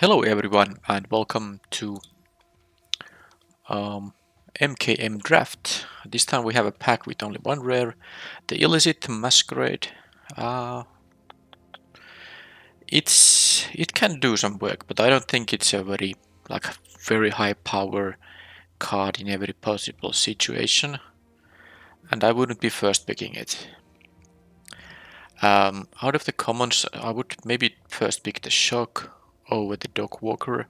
Hello everyone and welcome to MKM Draft. This time we have a pack with only one rare, the Illicit Masquerade. Uh, it can do some work, but I don't think it's a very high power card in every possible situation, and I wouldn't be first picking it. Out of the commons, I would maybe first pick the Shock over the Dog Walker,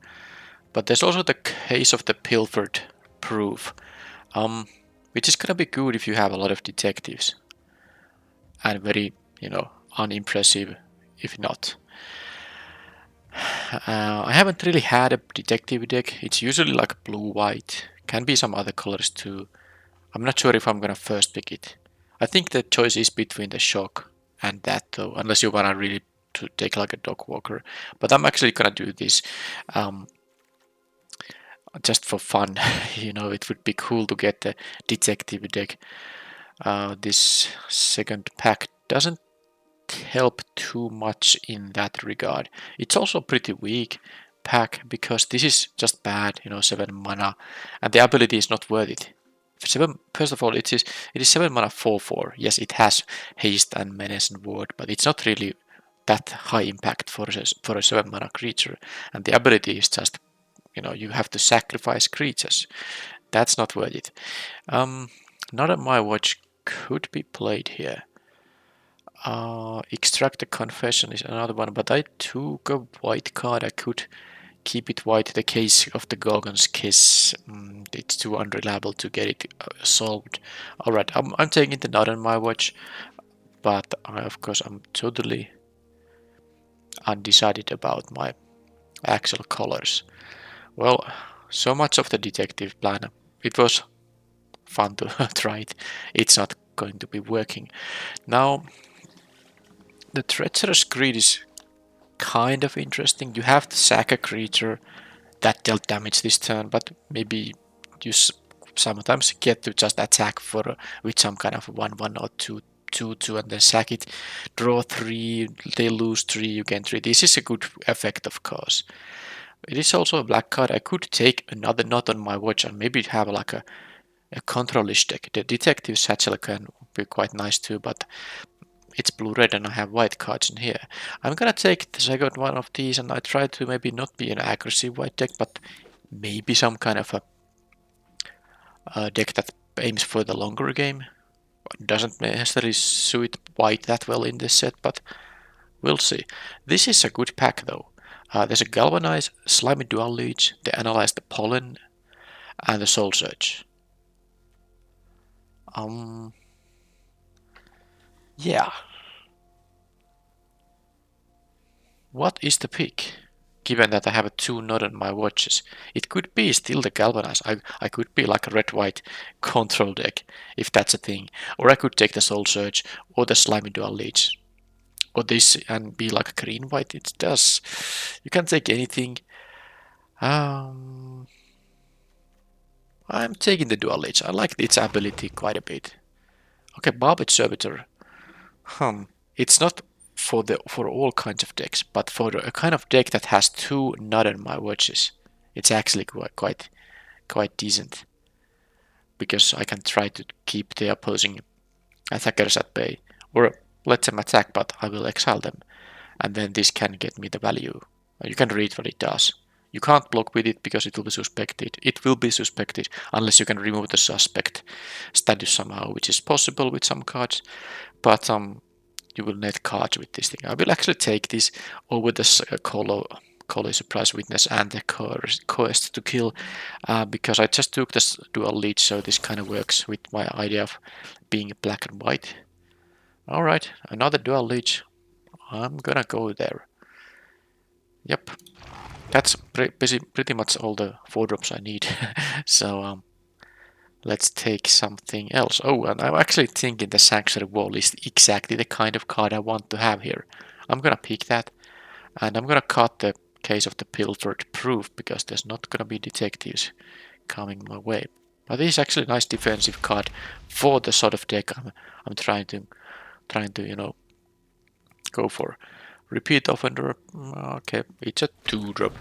but there's also the case of the Pilfered Proof. Which is gonna be good if you have a lot of detectives and very, unimpressive if not. I haven't really had a detective deck. It's usually like blue-white. Can be some other colors too. I'm not sure if I'm gonna first pick it. I think the choice is between the Shock and that though, unless you wanna really to take like a Dog Walker. But I'm actually gonna do this um, just for fun. It would be cool to get the detective deck. This second pack doesn't help too much in that regard. It's also pretty weak pack because this is just bad, 7 mana, and the ability is not worth it. First of all, it is 7 mana 4/4. Yes, it has haste and menace and ward, but it's not really that high impact for a 7 mana creature, and the ability is just you have to sacrifice creatures. That's not worth it. Not on my watch could be played here. Extract the Confession is another one, but I took a white card. I could keep it white. The case of the Gorgon's Kiss, it's too unreliable to get it solved. Alright, I'm taking the not on my watch, but of course I'm totally undecided about my actual colors. Well, so much of the detective plan. It was fun to try it. It's not going to be working. Now, the Treacherous Greed is kind of interesting. You have to sack a creature that dealt damage this turn, but maybe you sometimes get to just attack with some kind of 1/1 or 2/2 and then sack it, draw 3, they lose 3, you gain 3. This is a good effect, of course. It is also a black card. I could take another not on my watch and maybe have like a controlish deck. The Detective Satchel can be quite nice too, but it's blue-red and I have white cards in here. I'm gonna take the second one of these and I try to maybe not be an aggressive white deck, but maybe some kind of a deck that aims for the longer game. Doesn't necessarily suit white that well in this set, but we'll see. This is a good pack though. There's a Galvanize, Slimy Dual Leech, the Analyze the Pollen, and the Soul Search. Yeah. What is the pick? Given that I have 2 not on my watches, it could be still the Galvanize. I could be like a red-white control deck, if that's a thing. Or I could take the Soul Search or the Slimy Dual Leech. Or this and be like a green-white. It does. You can take anything. I'm taking the Dual Leech. I like its ability quite a bit. Okay, Barbed Servitor. It's not for all kinds of decks, but for a kind of deck that has 2 not on my watches, it's actually quite decent. Because I can try to keep the opposing attackers at bay. Or let them attack, but I will exile them. And then this can get me the value. You can read what it does. You can't block with it because it will be suspected. It will be suspected unless you can remove the suspect status somehow, which is possible with some cards. But you will net cards with this thing. I will actually take this over the Colo Surprise Witness and the Quest to Kill because I just took this Dual Leech, so this kind of works with my idea of being black and white. Alright, another Dual Leech. I'm gonna go there. Yep, that's pretty much all the 4 drops I need. So let's take something else. Oh, and I'm actually thinking the Sanctuary Wall is exactly the kind of card I want to have here. I'm gonna pick that, and I'm gonna cut the case of the Pilfered Proof because there's not gonna be detectives coming my way. But this is actually a nice defensive card for the sort of deck I'm trying to go for. Repeat offender. Okay, it's a 2-drop.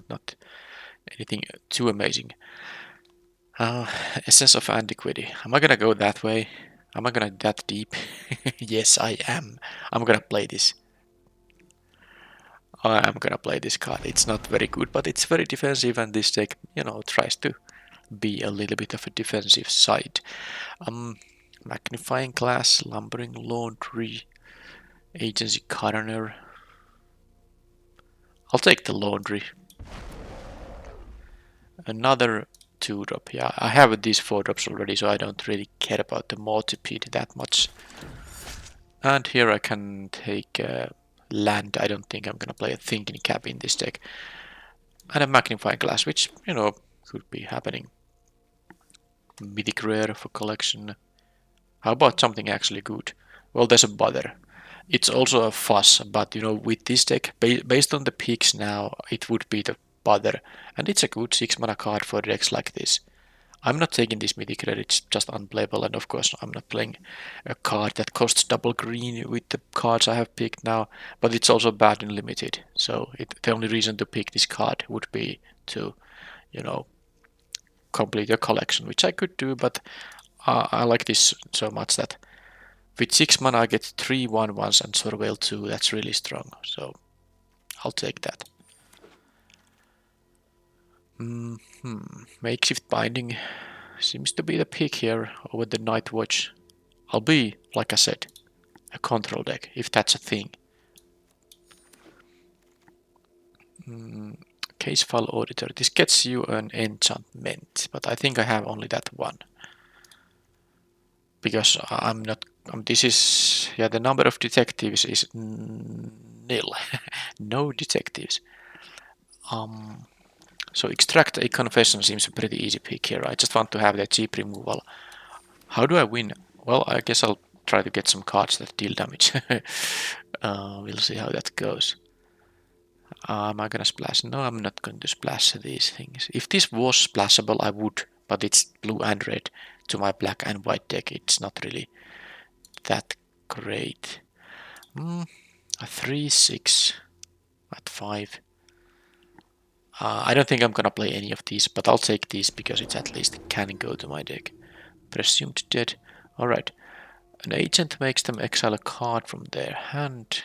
Not anything too amazing. Essence of Antiquity. Am I gonna go that way? Am I gonna that deep? Yes, I am. I'm gonna play this. I am gonna play this card. It's not very good, but it's very defensive, and this deck, tries to be a little bit of a defensive side. Magnifying Glass, Lumbering Laundry, Agency Coroner. I'll take the Laundry. Another 2-drop. Yeah, I have these 4-drops already, so I don't really care about the multipede that much. And here I can take land. I don't think I'm gonna play a Thinking Cap in this deck. And a Magnifying Glass, which, could be happening. Mythic Rare for collection. How about something actually good? Well, there's a Bother. It's also a Fuss, but with this deck, based on the picks now, it would be the Bother. And it's a good 6-mana card for decks like this. I'm not taking this Mythic Rare, it's just unplayable, and of course I'm not playing a card that costs double green with the cards I have picked now, but it's also bad in limited, so the only reason to pick this card would be to, complete a collection, which I could do, but I like this so much that with 6 mana I get 3 1/1s and Surveil 2, that's really strong, so I'll take that. Makeshift Binding seems to be the pick here over the Night Watch. I'll be, like I said, a control deck, if that's a thing. Case File Auditor. This gets you an enchantment, but I think I have only that one. Because I'm not... this is... yeah, the number of detectives is nil. No detectives. So Extract a Confession seems a pretty easy pick here. I just want to have the cheap removal. How do I win? Well, I guess I'll try to get some cards that deal damage. We'll see how that goes. Am I gonna splash? No, I'm not going to splash these things. If this was splashable, I would, but it's blue and red. To my black and white deck, it's not really that great. A 3/6 at 5. I don't think I'm gonna play any of these, but I'll take these because it's at least can go to my deck. Presumed Dead. Alright. An agent makes them exile a card from their hand.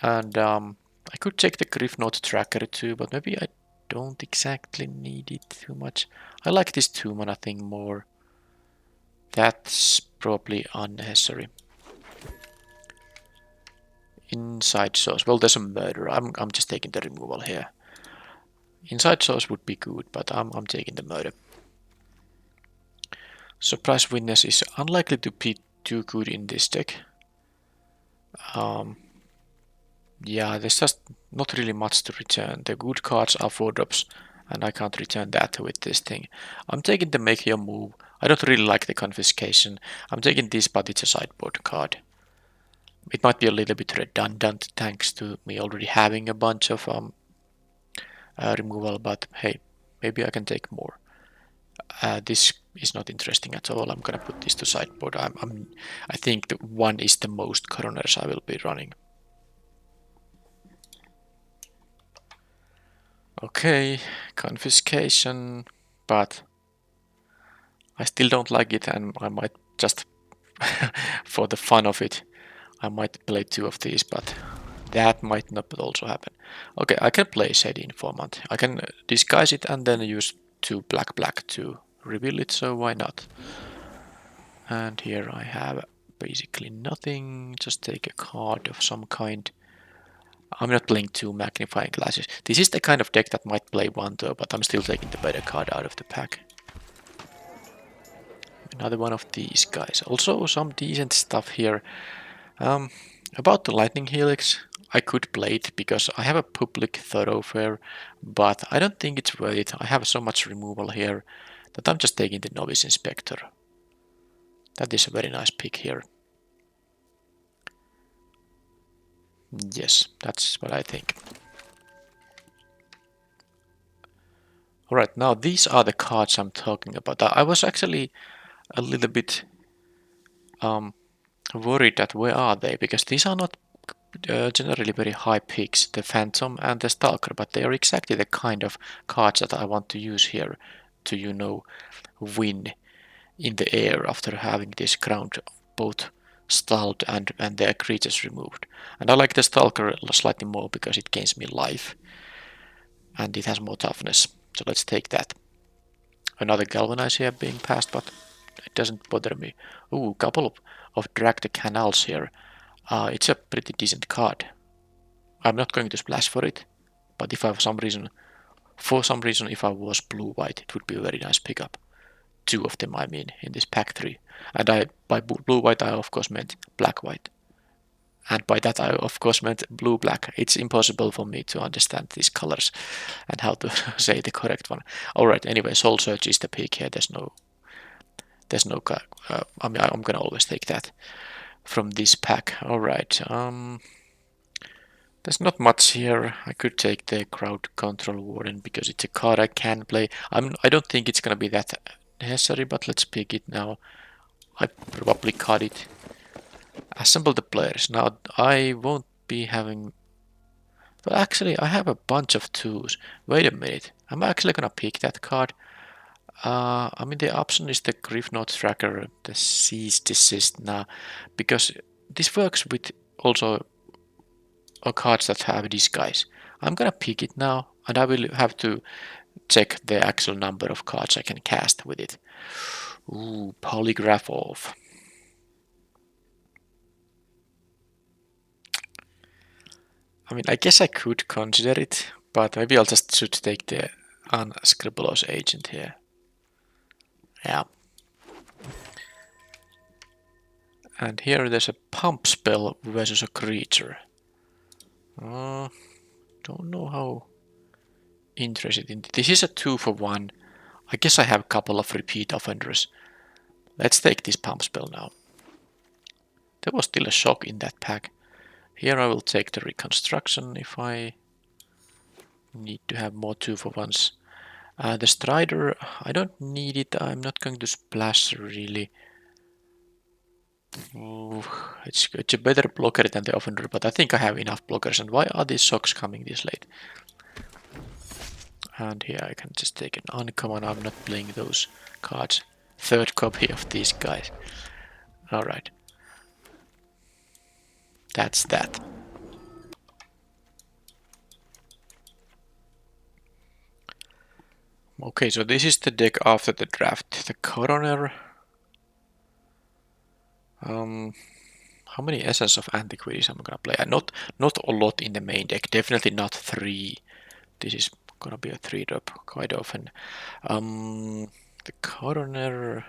And I could take the Griffnote Tracker too, but maybe I don't exactly need it too much. I like this 2-mana thing more. That's probably unnecessary. Inside Source. Well, there's a Murder. I'm just taking the removal here. Inside Source would be good, but I'm taking the Murder. Surprise Witness is unlikely to be too good in this deck. Yeah, there's just not really much to return. The good cards are 4-drops, and I can't return that with this thing. I'm taking the Make Your Move. I don't really like the Confiscation. I'm taking this, but it's a sideboard card. It might be a little bit redundant thanks to me already having a bunch of removal, but hey, maybe I can take more. This is not interesting at all. I'm gonna put this to sideboard. I think the 1 is the most coroners I will be running. Okay, Confiscation, but I still don't like it, and I might just, for the fun of it, I might play 2 of these, but that might not also happen. Okay, I can play Shady Informant. I can disguise it and then use 2 black to reveal it, so why not? And here I have basically nothing, just take a card of some kind. I'm not playing 2 Magnifying Glasses. This is the kind of deck that might play 1 though, but I'm still taking the better card out of the pack. Another one of these guys. Also some decent stuff here. About the Lightning Helix, I could play it because I have a public thoroughfare, but I don't think it's worth it. I have so much removal here that I'm just taking the Novice Inspector. That is a very nice pick here. Yes, that's what I think. Alright, now these are the cards I'm talking about. I was actually a little bit worried that where are they, because these are not generally very high picks, the Phantom and the Stalker, but they are exactly the kind of cards that I want to use here to, you know, win in the air after having this ground both stalled and their creatures removed. And I like the Stalker slightly more because it gains me life and it has more toughness. So let's take that. Another Galvanize here being passed, but it doesn't bother me. Ooh, couple of Drag the Canals here. It's a pretty decent card. I'm not going to splash for it, but if I for some reason, if I was blue-white, it would be a very nice pickup. Two of them, I mean, in this pack 3. And by blue-white, I of course meant black-white. And by that, I of course meant blue-black. It's impossible for me to understand these colors and how to say the correct one. Alright, anyway, Soul Search is the pick here. There's no, I mean, I'm gonna always take that from this pack. Alright, there's not much here. I could take the Crowd Control Warden because it's a card I can play. I don't think it's gonna be that necessary, but let's pick it now. I probably cut it. Assemble the players. Now I won't be having. But actually, I have a bunch of 2s. Wait a minute. I'm actually gonna pick that card. I mean, the option is the Griff Note Tracker, the Cease Desist now, because this works with also cards that have disguise. I'm gonna pick it now, and I will have to check the actual number of cards I can cast with it. Ooh, Polygraph off. I mean, I guess I could consider it, but maybe I'll just should take the Unscribblous Agent here. Yeah. And here there's a pump spell versus a creature. Don't know how interested in this is a 2-for-1. I guess I have a couple of repeat offenders. Let's take this pump spell now. There was still a shock in that pack. Here I will take the reconstruction if I need to have more 2-for-1s. The Strider, I don't need it. I'm not going to splash really. Ooh, it's a better blocker than the Offender, but I think I have enough blockers. And why are these shocks coming this late? And here I can just take an uncommon. I'm not playing those cards. Third copy of these guys. Alright. That's that. Okay, so this is the deck after the draft. The Coroner. How many Essence of Antiquities I'm gonna play? Not a lot in the main deck. Definitely not 3. This is gonna be a 3-drop quite often. The Coroner.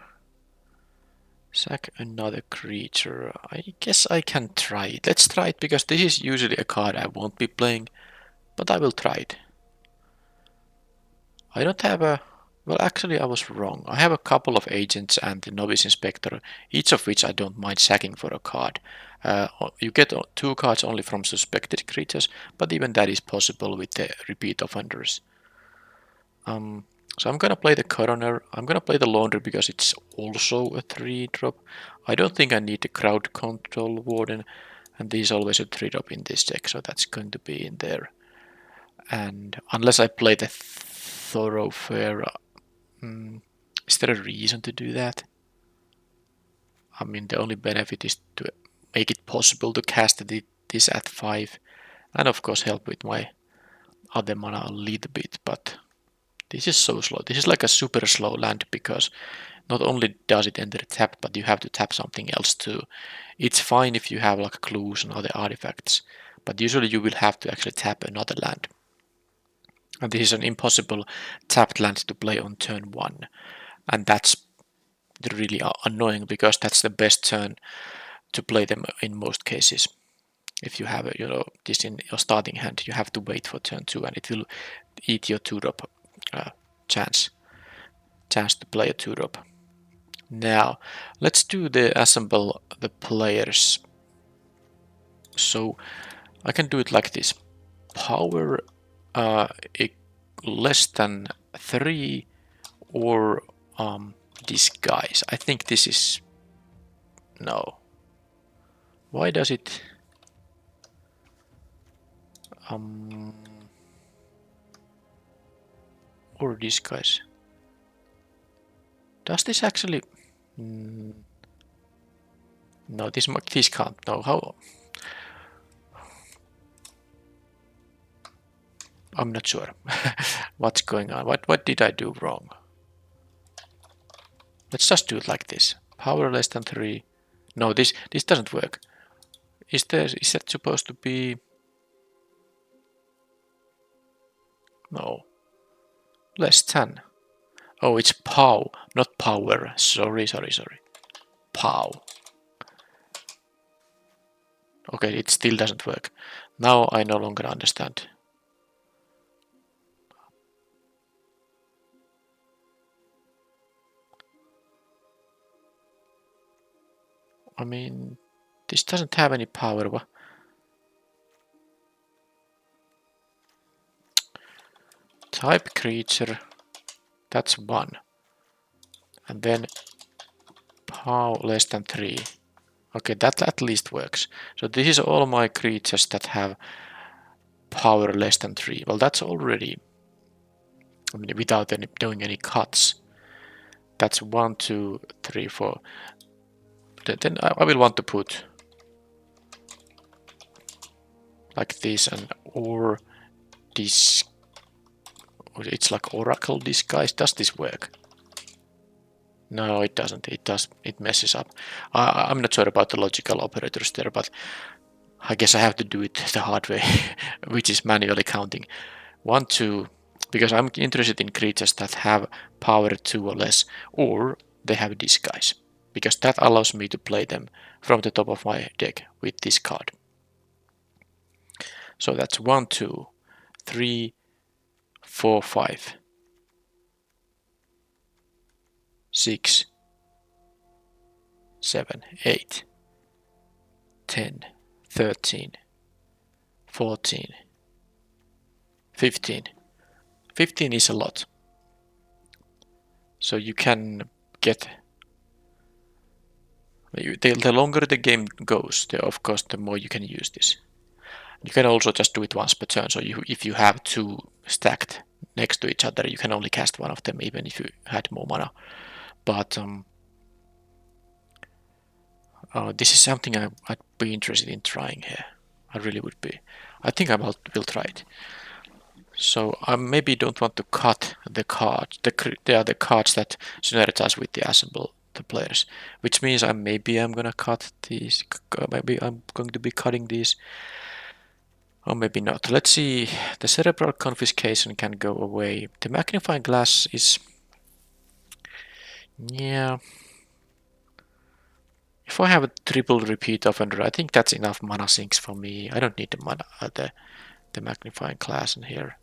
Sack another creature. I guess I can try it. Let's try it because this is usually a card I won't be playing, but I will try it. I don't have a. Well, actually, I was wrong. I have a couple of agents and the Novice Inspector, each of which I don't mind sacking for a card. You get 2 cards only from suspected creatures, but even that is possible with the repeat offenders. So I'm gonna play the Coroner. I'm gonna play the Laundry because it's also a 3-drop. I don't think I need the Crowd Control Warden, and there's always a 3-drop in this deck, so that's going to be in there. And unless I play the Thoroughfare, is there a reason to do that? I mean, the only benefit is to make it possible to cast this at 5, and of course help with my other mana a little bit, but this is so slow. This is like a super slow land because not only does it enter tap, but you have to tap something else too. It's fine if you have like clues and other artifacts, but usually you will have to actually tap another land. And this is an impossible tapped land to play on turn 1. And that's really annoying because that's the best turn to play them in most cases. If you have this in your starting hand, you have to wait for turn 2 and it will eat your 2-drop chance to play a 2-drop. Now, let's do the assemble the players. So I can do it like this. Power less than 3 or disguise. I think this is no. Why does it? Um, or disguise. Does this actually? No, this can't. No, how? I'm not sure what's going on. What did I do wrong? Let's just do it like this. Power less than 3. No, this doesn't work. Is that supposed to be? No, less than. Oh, it's POW, not power. Sorry. POW. Okay, it still doesn't work. Now I no longer understand. I mean, this doesn't have any power. Type creature, that's 1. And then POW less than 3. Okay, that at least works. So this is all my creatures that have power less than 3. Well, that's already, I mean, without doing any cuts. That's 1, 2, 3, 4. Then I will want to put like this and or this. It's like Oracle disguise. Does this work? No, it doesn't. It messes up. I'm not sure about the logical operators there, but I guess I have to do it the hard way, which is manually counting. 1, 2, because I'm interested in creatures that have power 2 or less, or they have disguise, because that allows me to play them from the top of my deck with this card. So that's 1, 2, 3, 4, 5, 6, 7, 8, 10, 13, 14, 15. 15 is a lot. So you can get... The longer the game goes, of course, the more you can use this. You can also just do it once per turn. So if you have 2 stacked next to each other, you can only cast one of them, even if you had more mana. But this is something I'd be interested in trying here. I really would be. I think I will try it. So I maybe don't want to cut the cards. They are the cards that synergize with the assemble the players, which means maybe I'm gonna cut these. Maybe I'm going to be cutting these, or maybe not. Let's see. The cerebral confiscation can go away. The magnifying glass is, yeah. If I have a triple repeat offender, I think that's enough mana sinks for me. I don't need the mana, the magnifying glass in here.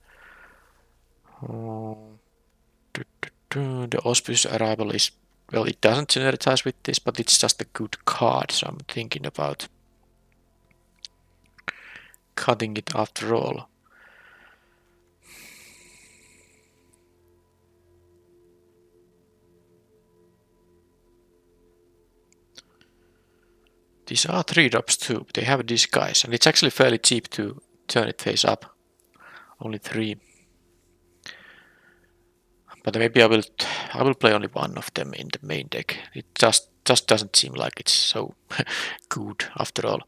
The auspicious arrival is, well, it doesn't synergize with this, but it's just a good card, so I'm thinking about cutting it after all. These are 3-drops too. They have a disguise, and it's actually fairly cheap to turn it face up. Only 3. But maybe I will play only one of them in the main deck. It just doesn't seem like it's so good after all.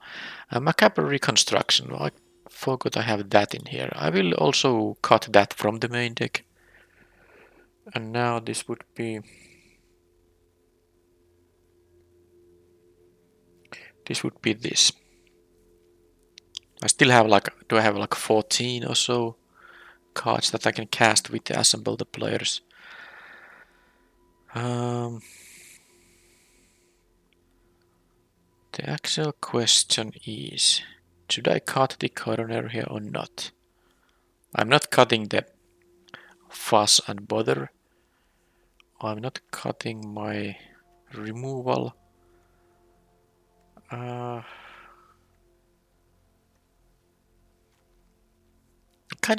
Macabre Reconstruction. I forgot I have that in here. I will also cut that from the main deck. And now this would be... This would be this. I still have like... Do I have like 14 or so cards that I can cast with the assemble the players? The actual question is... Should I cut the coroner here or not? I'm not cutting the fuss and bother. I'm not cutting my removal. Kind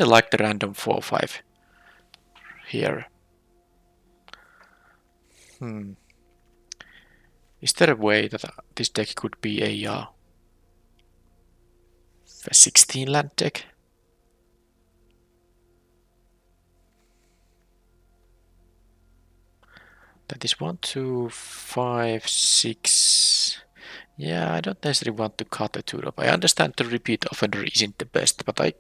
of like the random 4-5 here. Is there a way that this deck could be a 16 land deck? That is 1, 2, 5, 6. Yeah, I don't necessarily want to cut a 2-drop. I understand the repeat offender isn't the best, but I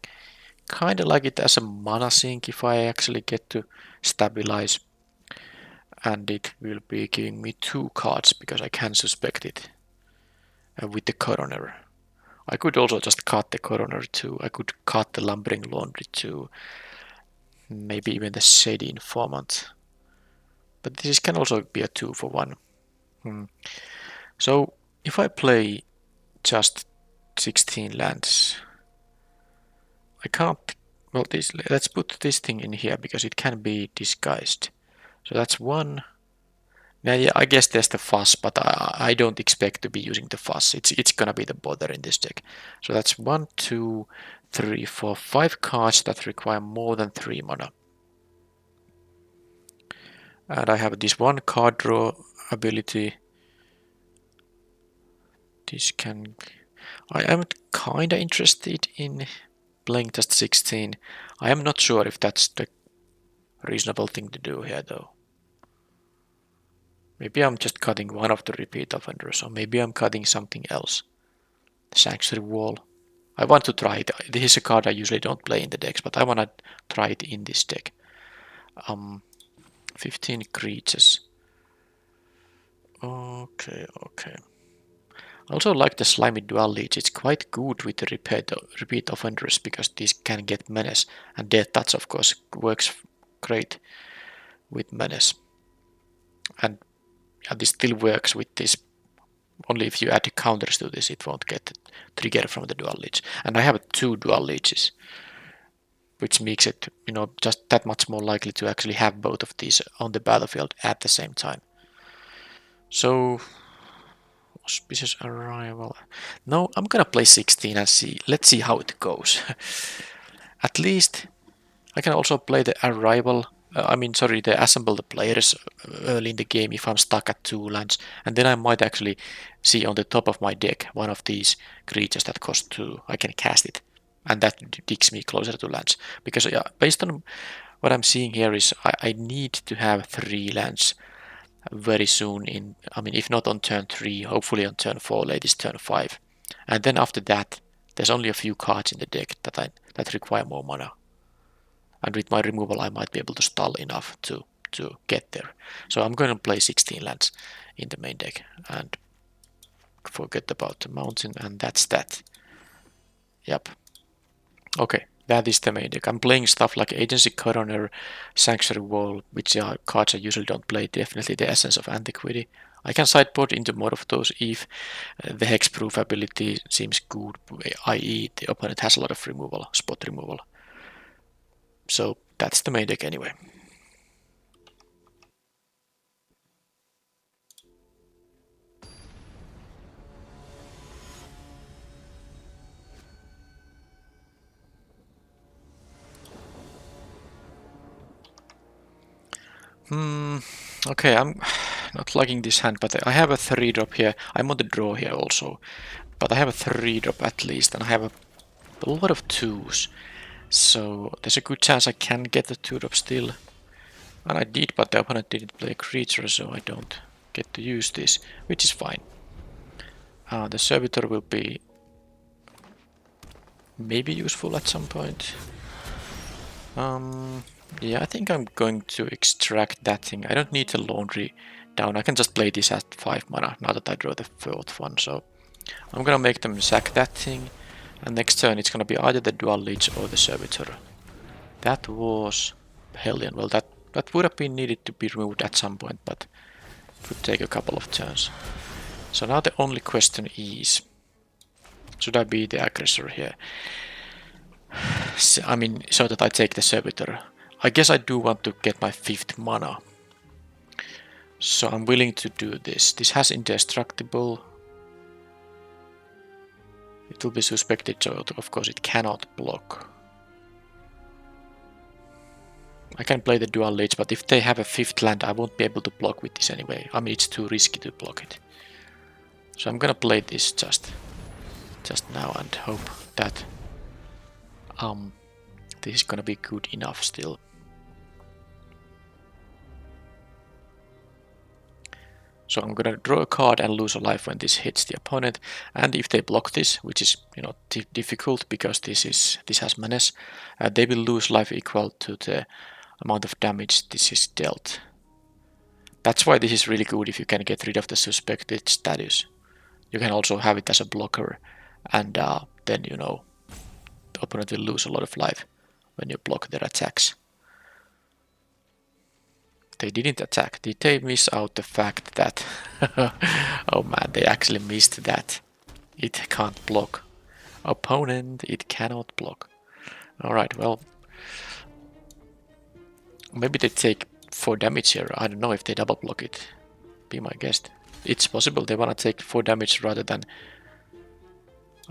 kind of like it as a mana sink if I actually get to stabilize. And it will be giving me 2 cards because I can suspect it with the coroner. I could also just cut the coroner too. I could cut the lumbering laundry too. Maybe even the shady informant. But this can also be a 2 for 1. So if I play just 16 lands, I can't. Well, let's put this thing in here because it can be disguised. So that's 1. Now, yeah, I guess there's the fuss, but I don't expect to be using the fuss. It's gonna be the bother in this deck. So that's 1, 2, 3, 4, 5 cards that require more than 3 mana. And I have this 1 card draw ability. This can. I am kinda interested in playing just 16. I am not sure if that's the reasonable thing to do here though. Maybe I'm just cutting one of the repeat offenders, or maybe I'm cutting something else. The Sanctuary Wall. I want to try it. This is a card I usually don't play in the decks, but I want to try it in this deck. 15 creatures. Okay. I also like the Slimy Dual Leech. It's quite good with the repeat offenders because these can get Menace. And Death Touch, of course, works great with Menace. And this still works with this. Only if you add counters to this, it won't get trigger from the Dual Leech. And I have 2 Dual Leeches, which makes it, just that much more likely to actually have both of these on the battlefield at the same time. So, auspicious arrival. No, I'm gonna play 16 and see. Let's see how it goes. At least I can also play the arrival. The assemble the players early in the game if I'm stuck at 2 lands, and then I might actually see on the top of my deck one of these creatures that cost 2. I can cast it, and that digs me closer to lands. Because based on what I'm seeing here is I need to have 3 lands very soon if not on turn 3, hopefully on turn 4, latest turn 5. And then after that, there's only a few cards in the deck that require more mana. And with my removal, I might be able to stall enough to get there. So I'm going to play 16 lands in the main deck and forget about the mountain, and that's that. Yep. Okay, that is the main deck. I'm playing stuff like Agency Coroner, Sanctuary Wall, which are cards I usually don't play. Definitely the Essence of Antiquity. I can sideboard into more of those if the hexproof ability seems good, i.e. the opponent has a lot of removal, spot removal. So that's the main deck anyway. Okay, I'm not liking this hand, but I have a 3-drop here. I'm on the draw here also, but I have a 3-drop at least, and I have a lot of 2s. So there's a good chance I can get the 2-drop still. And I did, but the opponent didn't play a creature, so I don't get to use this, which is fine. The Servitor will be maybe useful at some point. Yeah, I think I'm going to extract that thing. I don't need the laundry down. I can just play this at 5 mana now that I draw the 4th one. So I'm gonna make them sack that thing. And next turn it's gonna be either the Dual Leech or the Servitor. That was Hellion. Well, that would have been needed to be removed at some point, but it would take a couple of turns. So now the only question is, should I be the aggressor here? So that I take the Servitor. I guess I do want to get my 5th mana. So I'm willing to do this. This has indestructible. It will be suspected, so of course it cannot block. I can play the Dual Leech, but if they have a 5th land, I won't be able to block with this anyway. It's too risky to block it. So I'm gonna play this just now and hope that this is gonna be good enough still. So I'm gonna draw a card and lose a life when this hits the opponent. And if they block this, which is difficult because this has menace, they will lose life equal to the amount of damage this is dealt. That's why this is really good if you can get rid of the suspected status. You can also have it as a blocker, and then the opponent will lose a lot of life when you block their attacks. They didn't attack. Did they miss out the fact that oh man, they actually missed that. It can't block. Opponent, it cannot block. Alright, well, maybe they take 4 damage here. I don't know if they double block it. Be my guest. It's possible they wanna take 4 damage rather than...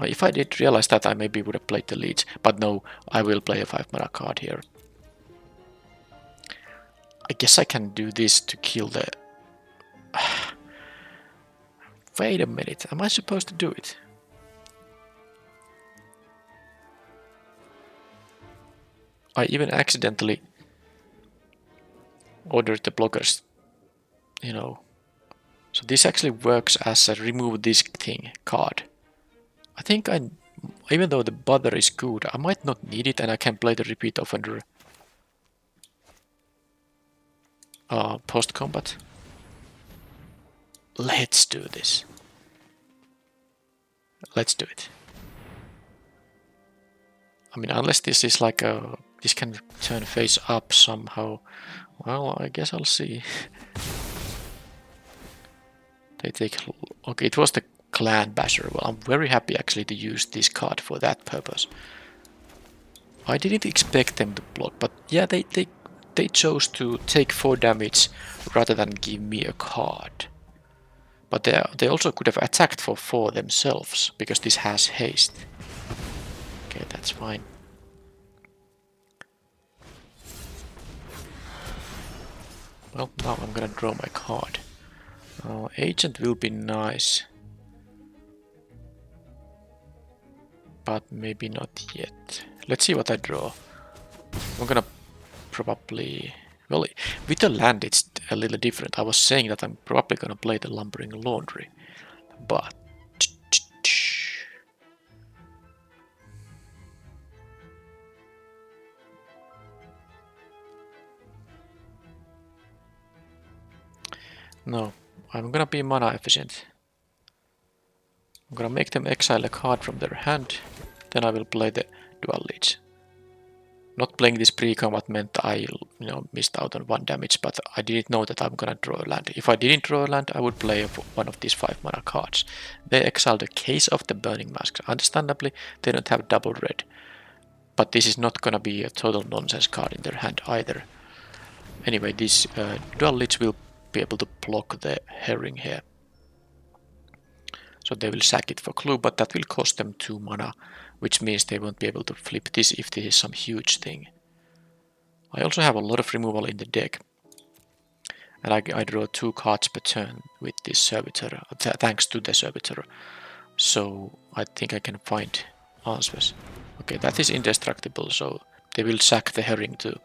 if I did realize that, I maybe would have played the leech. But no, I will play a 5 mana card here. I guess I can do this to kill the... Wait a minute, am I supposed to do it? I even accidentally ordered the blockers, So this actually works as a remove this thing card. I think even though the bother is good, I might not need it and I can play the repeat offender post-combat. Let's do this. Let's do it. I mean, unless this is like this can turn face up somehow. Well, I guess I'll see. They take... Okay, it was the Clan Basher. Well, I'm very happy actually to use this card for that purpose. I didn't expect them to block, but yeah, they chose to take 4 damage rather than give me a card. But they also could have attacked for 4 themselves, because this has haste. Okay, that's fine. Well, now I'm gonna draw my card. Agent will be nice. But maybe not yet. Let's see what I draw. I'm gonna probably... Well, with the land it's a little different. I was saying that I'm probably gonna play the Lumbering Laundry. But... No, I'm gonna be mana efficient. I'm gonna make them exile a card from their hand. Then I will play the Dual Leech. Not playing this pre-combat meant I missed out on 1 damage, but I didn't know that I'm gonna draw a land. If I didn't draw a land, I would play one of these 5 mana cards. They exiled a Case of the Burning Masks. Understandably, they don't have double red. But this is not gonna be a total nonsense card in their hand either. Anyway, this Dual Leech will be able to block the Herring here. So they will sack it for clue, but that will cost them 2 mana, which means they won't be able to flip this if this is some huge thing. I also have a lot of removal in the deck. And I draw 2 cards per turn with this Servitor, thanks to the Servitor. So I think I can find answers. Okay, that is indestructible, so they will sack the Herring to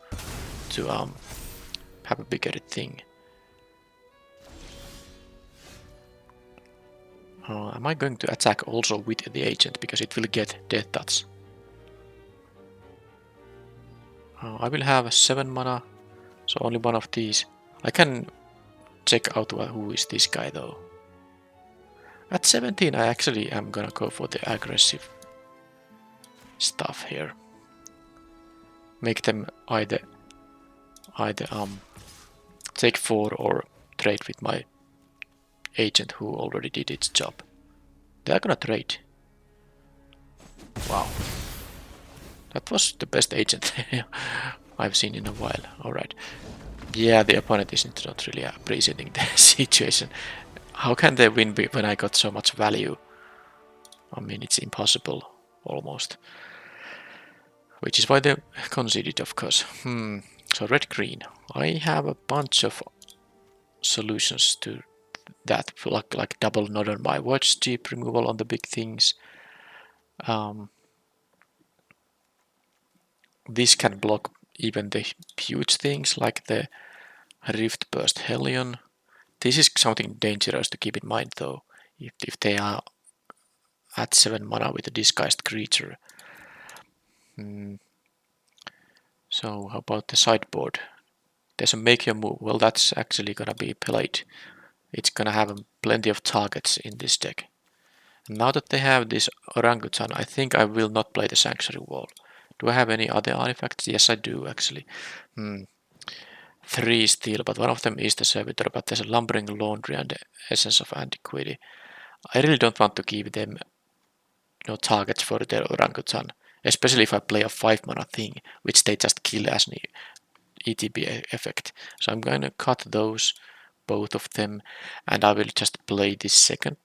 have a bigger thing. Am I going to attack also with the agent, because it will get Death Touch? I will have 7 mana, so only one of these. I can check out who is this guy though. At 17 I actually am gonna go for the aggressive stuff here. Make them either take 4 or trade with my agent who already did its job. They are gonna trade. Wow. That was the best agent I've seen in a while. Alright. Yeah, the opponent is not really appreciating the situation. How can they win when I got so much value? I mean, it's impossible, almost. Which is why they conceded, of course. So red-green. I have a bunch of solutions to that, like double nod on my watch, cheap removal on the big things. This can block even the huge things like the Rift Burst Hellion. This is something dangerous to keep in mind though. If they are at 7 mana with a disguised creature. So how about the sideboard? There's a make your move. Well, that's actually gonna be played. It's gonna have plenty of targets in this deck. And now that they have this orangutan, I think I will not play the sanctuary wall. Do I have any other artifacts? Yes, I do actually. 3 steel, but one of them is the servitor, but there's a lumbering laundry and the essence of antiquity. I really don't want to give them targets for their orangutan, especially if I play a 5 mana thing, which they just kill as an ETB effect. So I'm going to cut those, both of them, and I will just play this second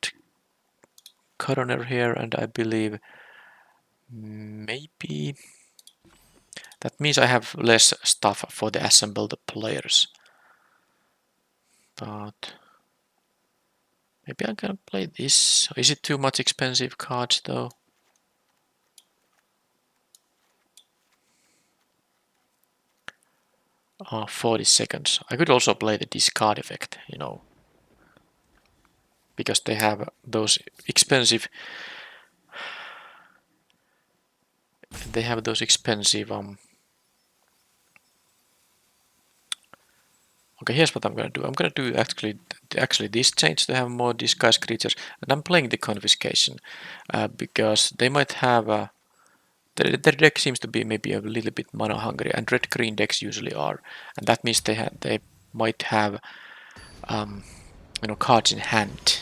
coroner here, and I believe maybe that means I have less stuff for the assembled players. But maybe I can play this. Is it too much expensive cards though? 40 seconds. I could also play the discard effect, because they have those expensive. They have those expensive. Okay, here's what I'm gonna do. I'm gonna do actually this change to have more disguised creatures, and I'm playing the confiscation because they might have. Their deck seems to be maybe a little bit mana hungry, and red-green decks usually are, and that means they might have cards in hand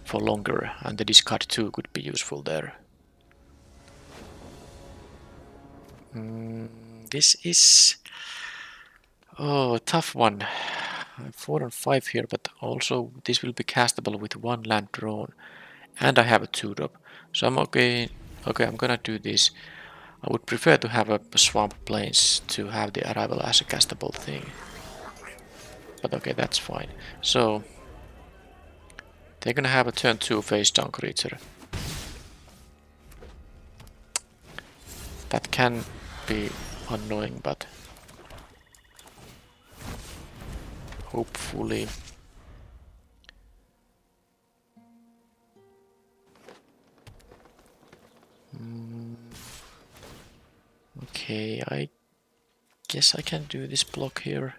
for longer, and the discard 2 could be useful there. This is a tough one. 4 and 5 here, but also this will be castable with 1 land drawn, and I have a 2-drop, so I'm okay. Okay, I'm gonna do this. I would prefer to have a Swamp Plains to have the Arrival as a castable thing. But okay, that's fine. So they're gonna have a turn 2 face down creature. That can be annoying, but hopefully. Okay, I guess I can do this block here.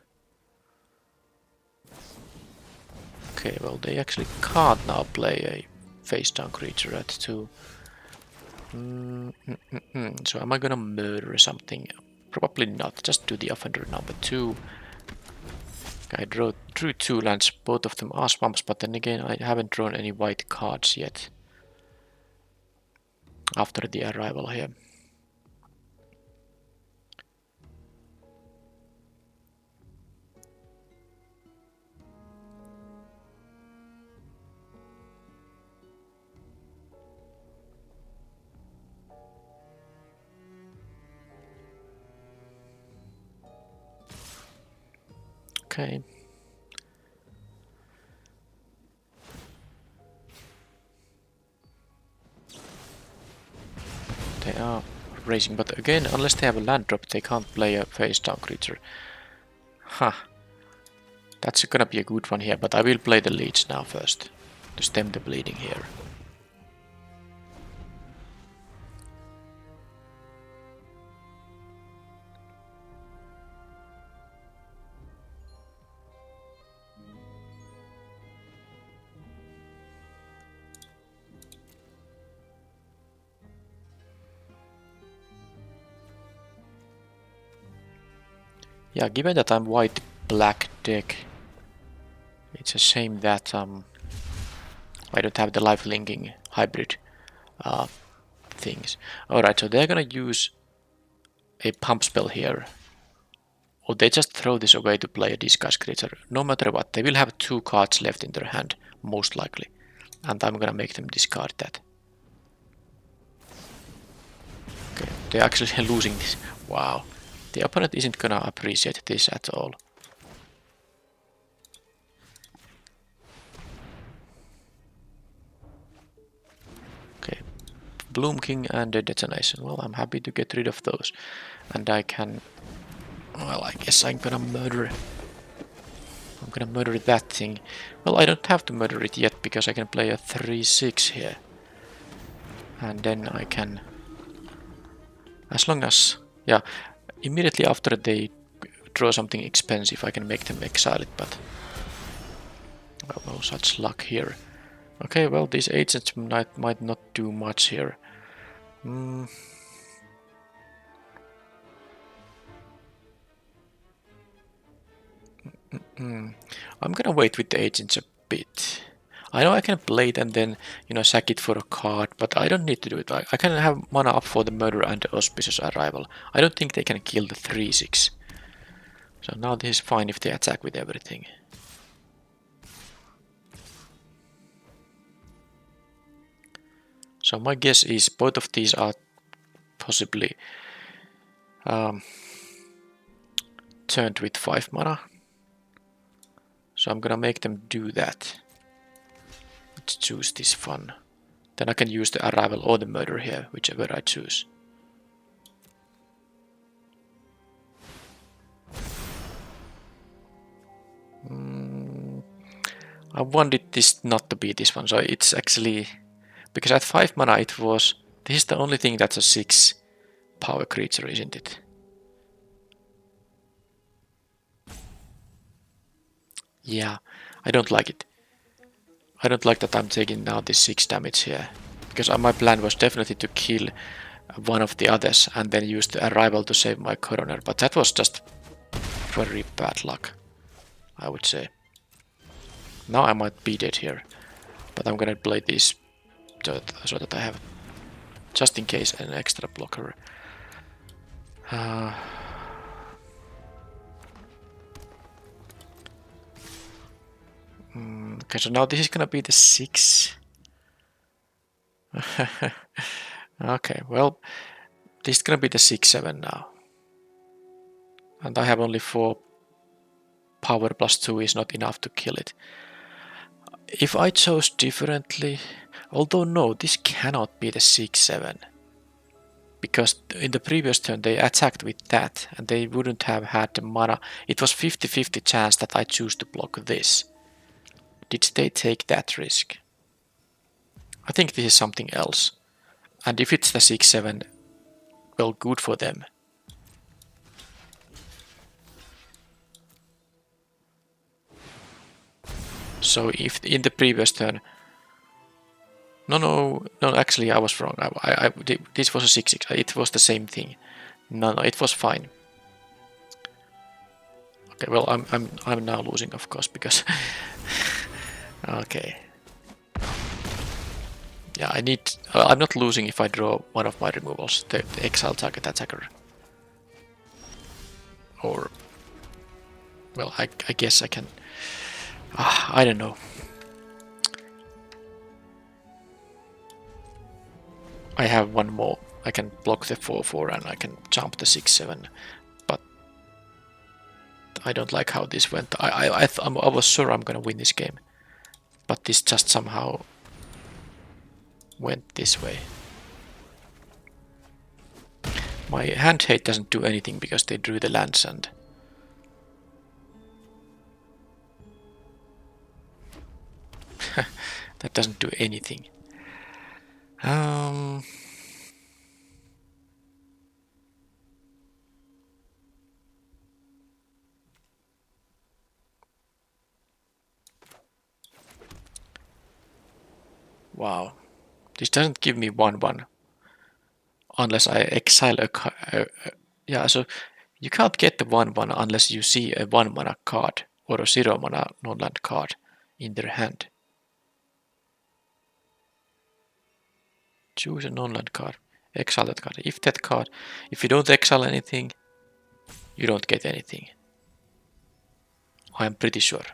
Okay, well they actually can't now play a face down creature at 2. So am I gonna murder something? Probably not, just do the offender number 2. I drew 2 lands, both of them are swamps, but then again I haven't drawn any white cards yet after the arrival here. Okay. They are raising, but again, unless they have a land drop, they can't play a face down creature. Huh. That's gonna be a good one here, but I will play the leech now first to stem the bleeding here. Yeah, given that I'm white-black deck, it's a shame that I don't have the life-linking hybrid things. Alright, so they're gonna use a pump spell here. Or they just throw this away to play a disguise creature. No matter what, they will have 2 cards left in their hand, most likely. And I'm gonna make them discard that. Okay, they're actually losing this. Wow. The opponent isn't gonna appreciate this at all. Okay, Bloom King and the Detonation. Well, I'm happy to get rid of those. And I can... Well, I guess I'm gonna murder I'm gonna murder that thing. Well, I don't have to murder it yet because I can play a 3-6 here. And then I can... As long as... Yeah, immediately after they draw something expensive, I can make them exile it, but... Well, no such luck here. Okay, well, these agents might not do much here. I'm gonna wait with the agents a bit. I know I can play it and then, you know, sack it for a card, but I don't need to do it. I can have mana up for the murder and the auspicious arrival. I don't think they can kill the 3-6. So now this is fine if they attack with everything. So my guess is both of these are possibly turned with 5 mana. So I'm gonna make them do that. Let's choose this one. Then I can use the arrival or the murder here, whichever I choose. I wanted this not to be this one, so it's actually... Because at 5 mana it was... This is the only thing that's a 6 power creature, isn't it? Yeah, I don't like it. I don't like that I'm taking now this 6 damage here. Because my plan was definitely to kill one of the others and then use the arrival to save my coroner. But that was just very bad luck, I would say. Now I might be dead here. But I'm gonna play this so that I have, just in case, an extra blocker. Okay, so now this is gonna be the 6. Okay, well, this is gonna be the 6-7 now. And I have only 4 power plus 2 is not enough to kill it. If I chose differently, although no, this cannot be the 6-7. Because in the previous turn they attacked with that and they wouldn't have had the mana. It was 50-50 chance that I choose to block this. Did they take that risk? I think this is something else. And if it's the 6-7, well, good for them. So if in the previous turn... No, actually I was wrong. This was a 6-6. It was the same thing. No, it was fine. Okay, well, I'm now losing, of course, because... Okay. Yeah, I'm not losing if I draw one of my removals, the exile target attacker. Or... Well, I guess I can... I don't know. I have one more. I can block the 4-4 and I can jump the 6-7. But I don't like how this went. I was sure I'm gonna win this game. But this just somehow went this way. My hand hate doesn't do anything because they drew the lands and... That doesn't do anything. Wow. This doesn't give me 1-1. Unless I exile a... Yeah, so you can't get the 1-1 unless you see a 1-mana card or a 0-mana non-land card in their hand. Choose a non-land card. Exile that card. If you don't exile anything, you don't get anything. I'm pretty sure.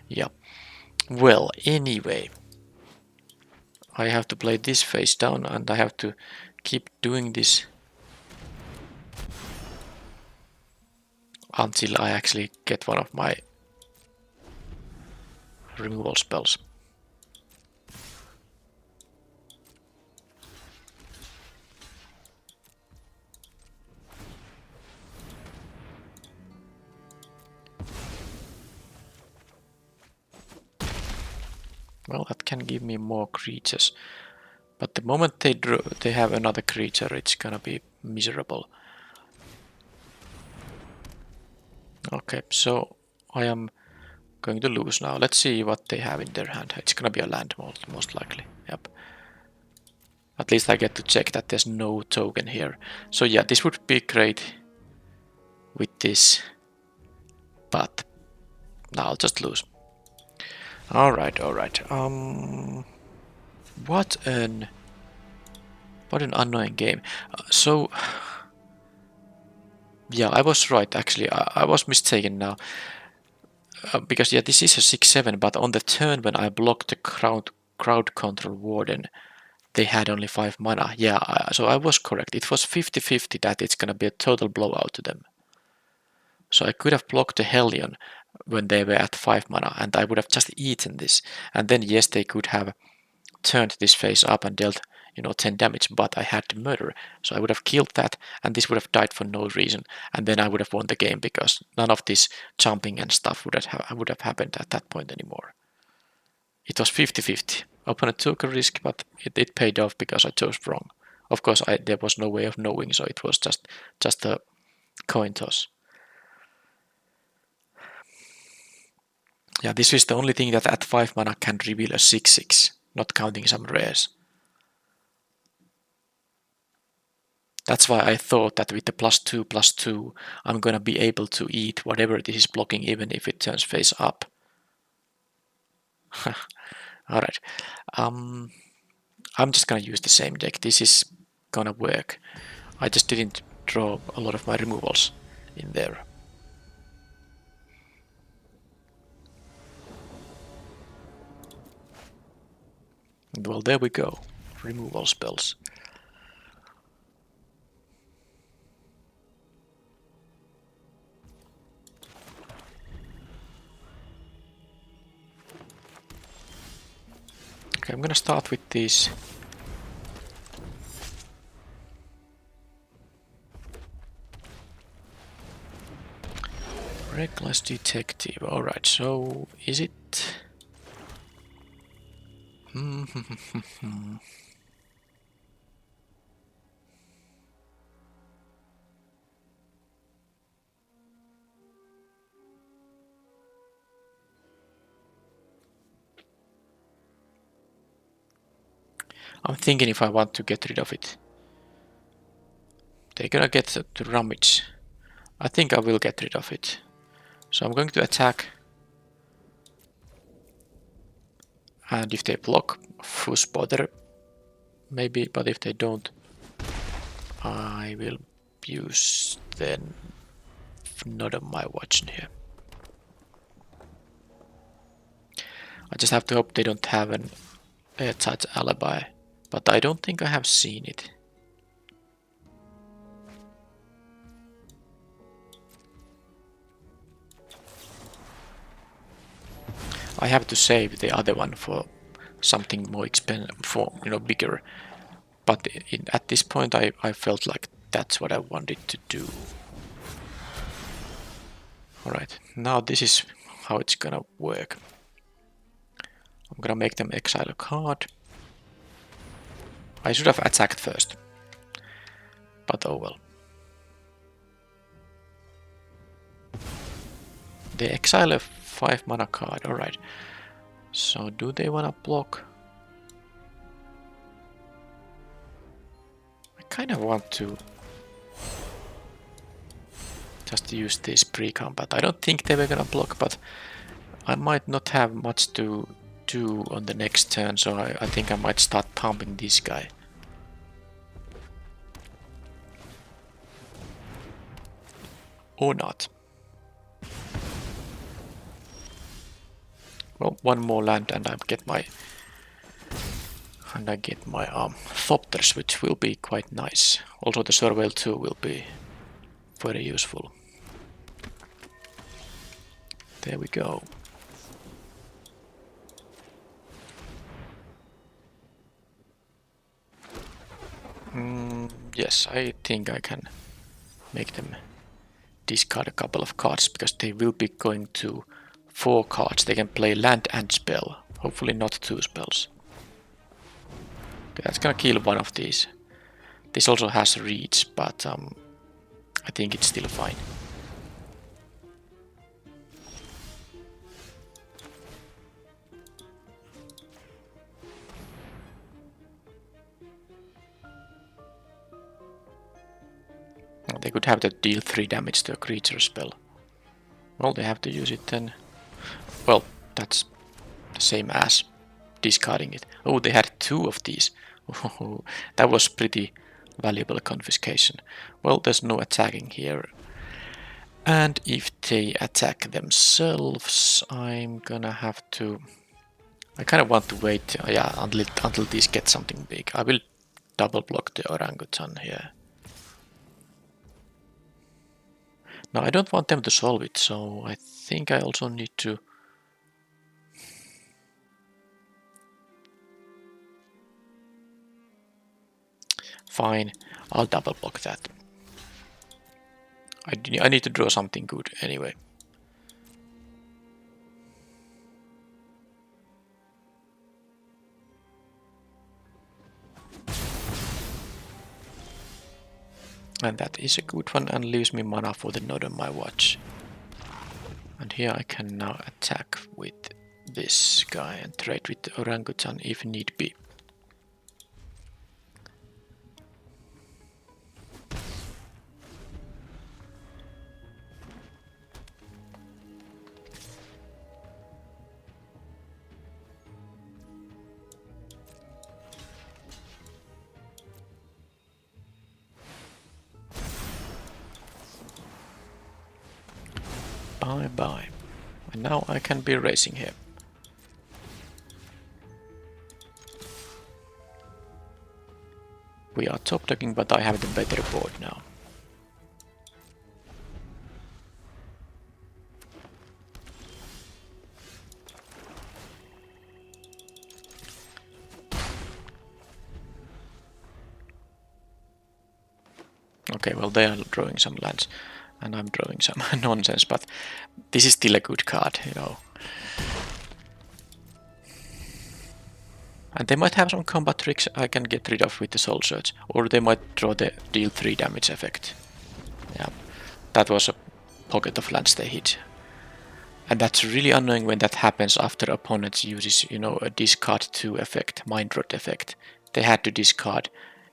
Yeah. Well, anyway. I have to play this face down and I have to keep doing this until I actually get one of my removal spells. Well, that can give me more creatures. But the moment they have another creature, it's gonna be miserable. Okay, so I am going to lose now. Let's see what they have in their hand. It's gonna be a land most likely. Yep. At least I get to check that there's no token here. So yeah, this would be great with this. But now I'll just lose. Alright, alright. What an annoying game. So yeah, I was right actually. I was mistaken now. Because yeah, this is a 6/7, but on the turn when I blocked the crowd control warden, they had only 5 mana. Yeah, so I was correct. It was 50-50 that it's gonna be a total blowout to them. So I could have blocked the Hellion when they were at 5 mana, and I would have just eaten this. And then yes, they could have turned this face up and dealt 10 damage, but I had to murder. So I would have killed that, and this would have died for no reason, and then I would have won the game because none of this jumping and stuff would have happened at that point anymore. It was 50-50. Opponent took a risk, but it paid off because I chose wrong. Of course, there was no way of knowing, so it was just a coin toss. Yeah, this is the only thing that at 5 mana can reveal a 6/6, not counting some rares. That's why I thought that with the +2/+2, I'm gonna be able to eat whatever this is blocking, even if it turns face up. Alright. I'm just gonna use the same deck. This is gonna work. I just didn't draw a lot of my removals in there. Well, there we go. Removal spells. Okay, I'm gonna start with these. Reckless Detective. Alright, so is it? I'm thinking if I want to get rid of it. They're gonna get the rummage. I think I will get rid of it. So I'm going to attack. And if they block, Fus Bother, maybe, but if they don't, I will use then not on my watch in here. I just have to hope they don't have an airtight alibi, but I don't think I have seen it. I have to save the other one for something more expensive, for bigger. But at this point, I felt like that's what I wanted to do. Alright, now this is how it's gonna work. I'm gonna make them exile a card. I should have attacked first. But oh well. They exile a 5 mana card, alright. So do they wanna block? I kind of want to just use this pre-combat. I don't think they were gonna block, but I might not have much to do on the next turn, so I think I might start pumping this guy. Or not. Well, one more land and I get my Thopters, which will be quite nice. Also the Surveil 2 will be very useful. There we go. Yes, I think I can make them discard a couple of cards because they will be going to 4 cards. They can play land and spell. Hopefully not 2 spells. Okay, that's gonna kill one of these. This also has reach, but I think it's still fine. They could have to deal 3 damage to a creature spell. Well, they have to use it then. Well, that's the same as discarding it. Oh, they had 2 of these. Oh, that was pretty valuable confiscation. Well, there's no attacking here. And if they attack themselves, I'm gonna have to... I kind of want to wait until these get something big. I will double block the orangutan here. No, I don't want them to solve it, so I think I also need to... Fine, I'll double block that. I need to draw something good anyway. And that is a good one and leaves me mana for the node on my watch. And here I can now attack with this guy and trade with the orangutan if need be. Bye bye. And now I can be racing here. We are top decking, but I have the better board now. Okay, well they are drawing some lands and I'm drawing some nonsense, but this is still a good card, you know. And they might have some combat tricks I can get rid of with the Soul Search, or they might draw the deal 3 damage effect. Yeah, that was a pocket of lands they hit. And that's really annoying when that happens after opponents uses, you know, a discard 2 effect, Mind Rot effect. They had to discard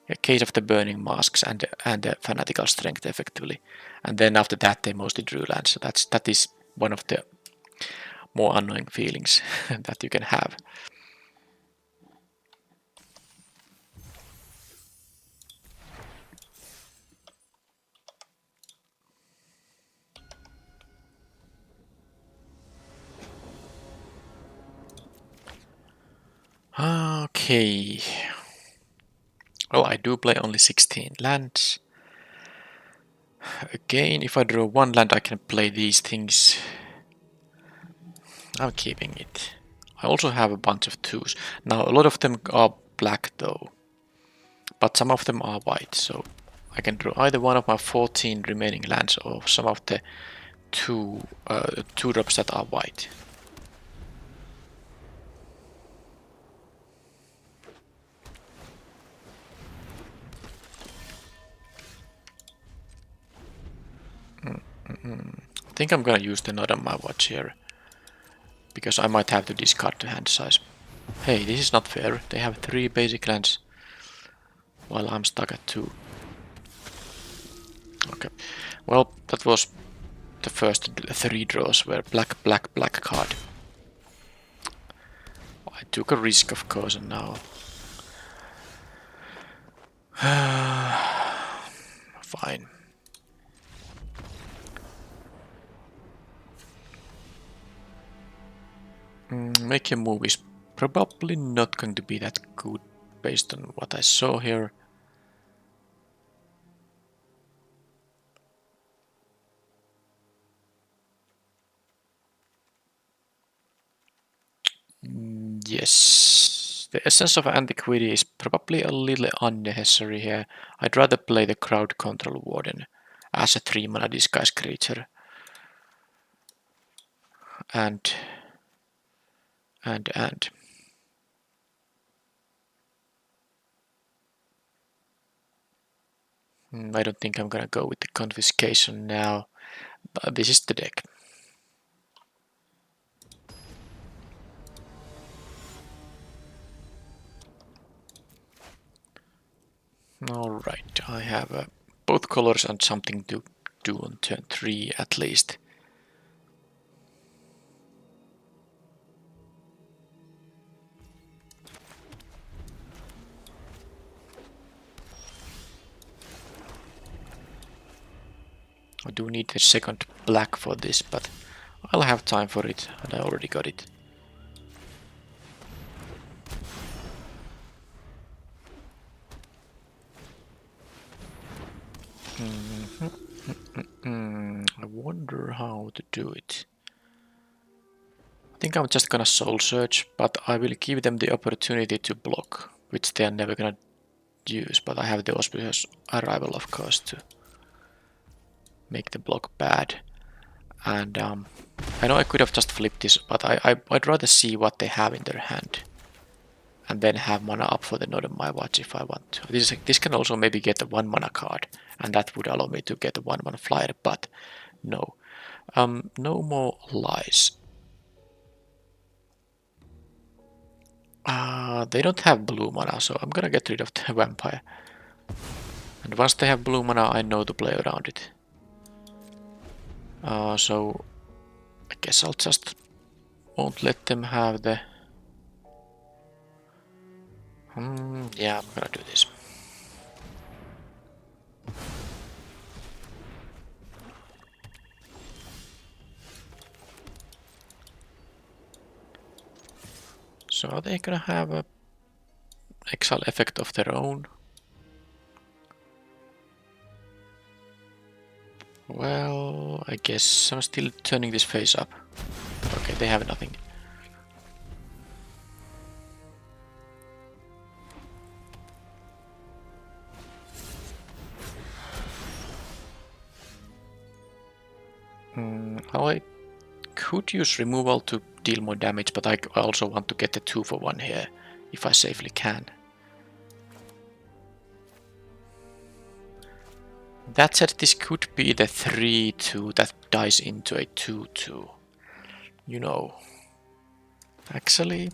a Case of the Burning Masks and the Fanatical Strength effectively. And then after that they mostly drew lands. So that is one of the more annoying feelings that you can have. Okay. Well, I do play only 16 lands. Again, if I draw 1 land, I can play these things. I'm keeping it. I also have a bunch of 2s. Now, a lot of them are black though. But some of them are white, so I can draw either one of my 14 remaining lands or some of the 2 drops that are white. I think I'm gonna use the node on my watch here, because I might have to discard the hand size. Hey, this is not fair. They have 3 basic lands, while I'm stuck at 2. Okay, well, that was the first 3 draws were black, black, black card. I took a risk, of course, and now... Fine. Make a move is probably not going to be that good based on what I saw here. Yes, the essence of antiquity is probably a little unnecessary here. I'd rather play the crowd control warden as a 3-mana disguise creature. And I don't think I'm gonna go with the confiscation now, but this is the deck. Alright, I have both colors and something to do on turn 3 at least. I do need a second black for this, but I'll have time for it, and I already got it. I wonder how to do it. I think I'm just gonna soul search, but I will give them the opportunity to block, which they are never gonna use, but I have the auspicious arrival, of course, to make the block bad. And I know I could have just flipped this, but I'd rather see what they have in their hand. And then have mana up for the Nod on my watch if I want to. This can also maybe get a 1 mana card, and that would allow me to get a 1 mana flyer, but no. No more lies. They don't have blue mana, so I'm gonna get rid of the vampire. And once they have blue mana, I know to play around it. So I guess I'll just won't let them have the... yeah, I'm gonna do this. So are they gonna have a exile effect of their own? Well, I guess I'm still turning this face up. Okay, they have nothing. I could use removal to deal more damage, but I also want to get the 2 for 1 here, if I safely can. That said, this could be the 3-2 that dies into a 2-2. You know. Actually,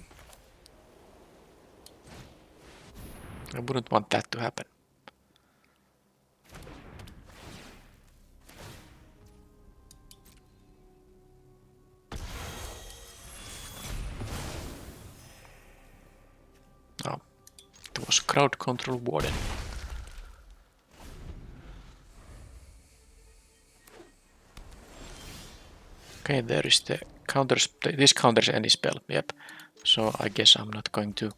I wouldn't want that to happen. Oh, it was crowd control warden. Okay, there is the counters. This counters any spell, yep. So I guess I'm not going to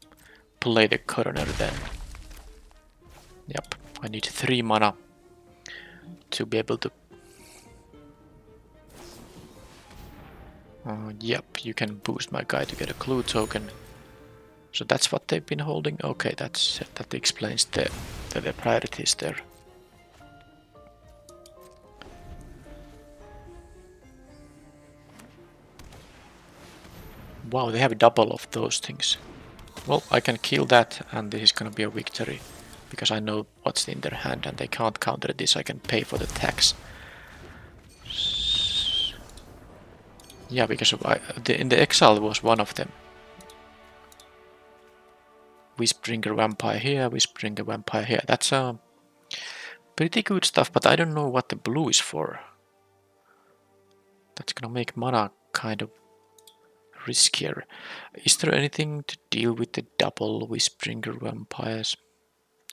play the coroner then. Yep, I need 3 mana to be able to... yep, you can boost my guy to get a clue token. So that's what they've been holding. Okay, that explains the priorities there. Wow, they have a double of those things. Well, I can kill that, and this is gonna be a victory. Because I know what's in their hand, and they can't counter this. I can pay for the tax. Yeah, because in the exile was one of them. Whisperinger Vampire here, Whisperinger Vampire here. That's pretty good stuff, but I don't know what the blue is for. That's gonna make mana kind of riskier. Is there anything to deal with the double Whisperinger Vampires?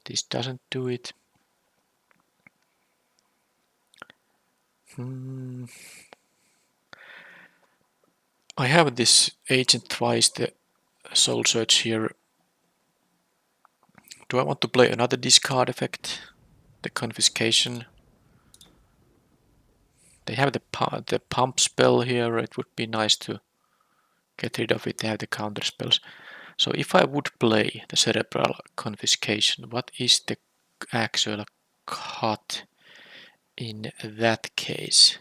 This doesn't do it. I have this agent twice, the soul search here. Do I want to play another discard effect? The confiscation. They have the pump spell here. It would be nice to get rid of it. They have the counter spells. So if I would play the cerebral confiscation, what is the actual cut in that case?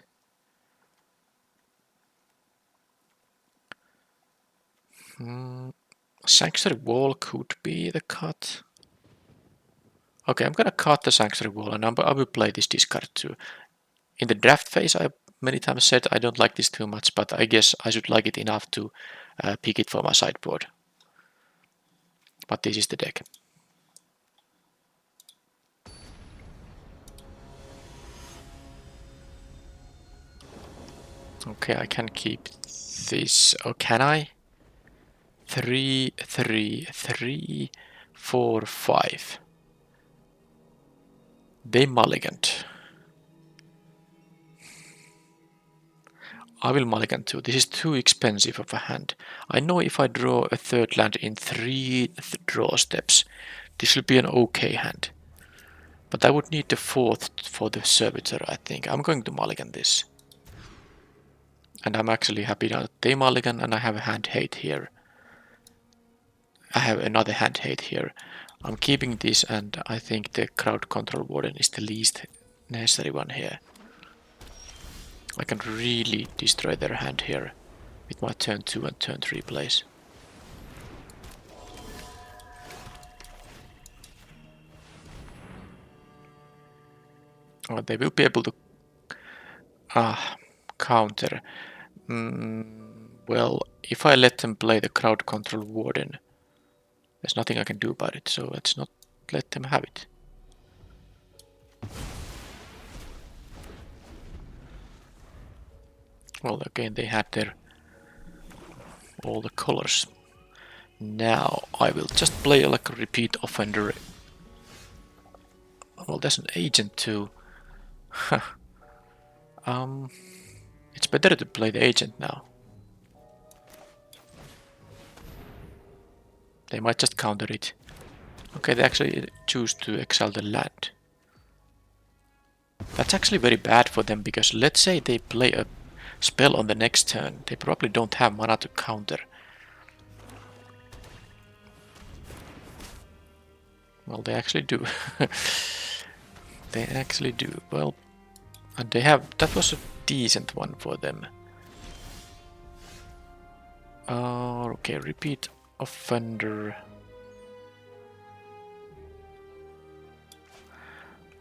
Sanctuary Wall could be the cut. Okay, I'm gonna cut the Sanctuary Wall and I will play this discard too. In the draft phase, I many times said I don't like this too much, but I guess I should like it enough to pick it for my sideboard. But this is the deck. Okay, I can keep this. Oh, can I? 3, 3, 3, 4, 5. They mulliganed. I will mulligan too. This is too expensive of a hand. I know if I draw a third land in 3 draw steps, this will be an okay hand. But I would need the 4th for the servitor, I think. I'm going to mulligan this. And I'm actually happy that they mulligan and I have a hand hate here. I have another hand hate here. I'm keeping this and I think the crowd control warden is the least necessary one here. I can really destroy their hand here with my turn 2 and turn 3 plays. Oh, they will be able to counter. Well, if I let them play the crowd control warden, there's nothing I can do about it, so let's not let them have it. Well, again, they had their all the colors. Now I will just play like a repeat offender. Well, there's an agent too. It's better to play the agent now. They might just counter it. Okay, they actually choose to exile the land. That's actually very bad for them because let's say they play a spell on the next turn. They probably don't have mana to counter. Well, they actually do. They actually do. Well, and they have... That was a decent one for them. Okay, repeat offender.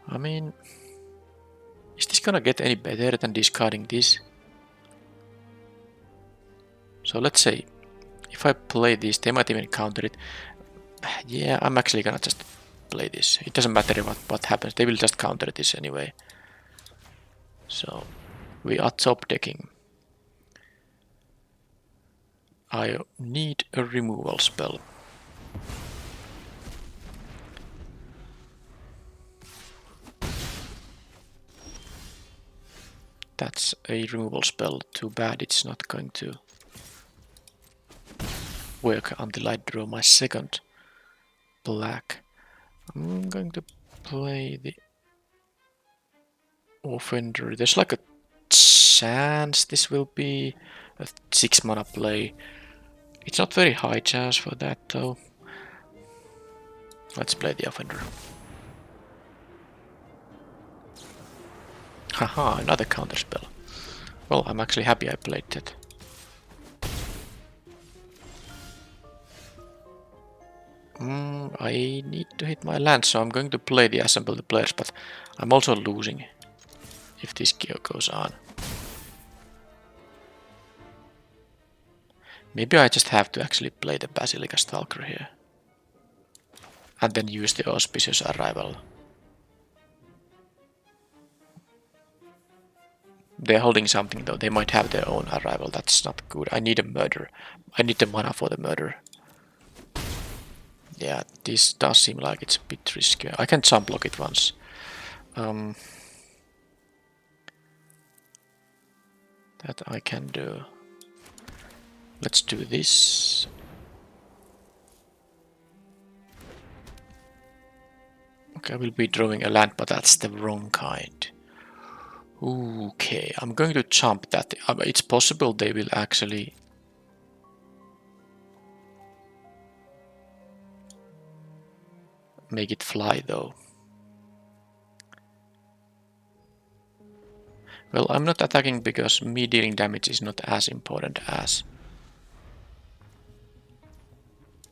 I mean... Is this gonna get any better than discarding this? So let's say... If I play this, they might even counter it. Yeah, I'm actually gonna just play this. It doesn't matter what happens. They will just counter this anyway. So, we are top decking. I need a removal spell. That's a removal spell. Too bad it's not going to work until I draw my second black. I'm going to play the offender. There's like a chance this will be a 6 mana play. It's not very high chance for that though. Let's play the offender. Haha, another counter spell. Well, I'm actually happy I played that. I need to hit my land, so I'm going to play the assemble the players, but I'm also losing if this goes on. Maybe I just have to actually play the Basilica Stalker here. And then use the Auspicious Arrival. They're holding something though, they might have their own arrival, that's not good. I need a murder. I need the mana for the murder. Yeah, this does seem like it's a bit risky. I can jump block it once. That I can do. Let's do this. Okay, I will be drawing a land, but that's the wrong kind. Okay, I'm going to jump that. It's possible they will actually... make it fly though. Well, I'm not attacking because me dealing damage is not as important as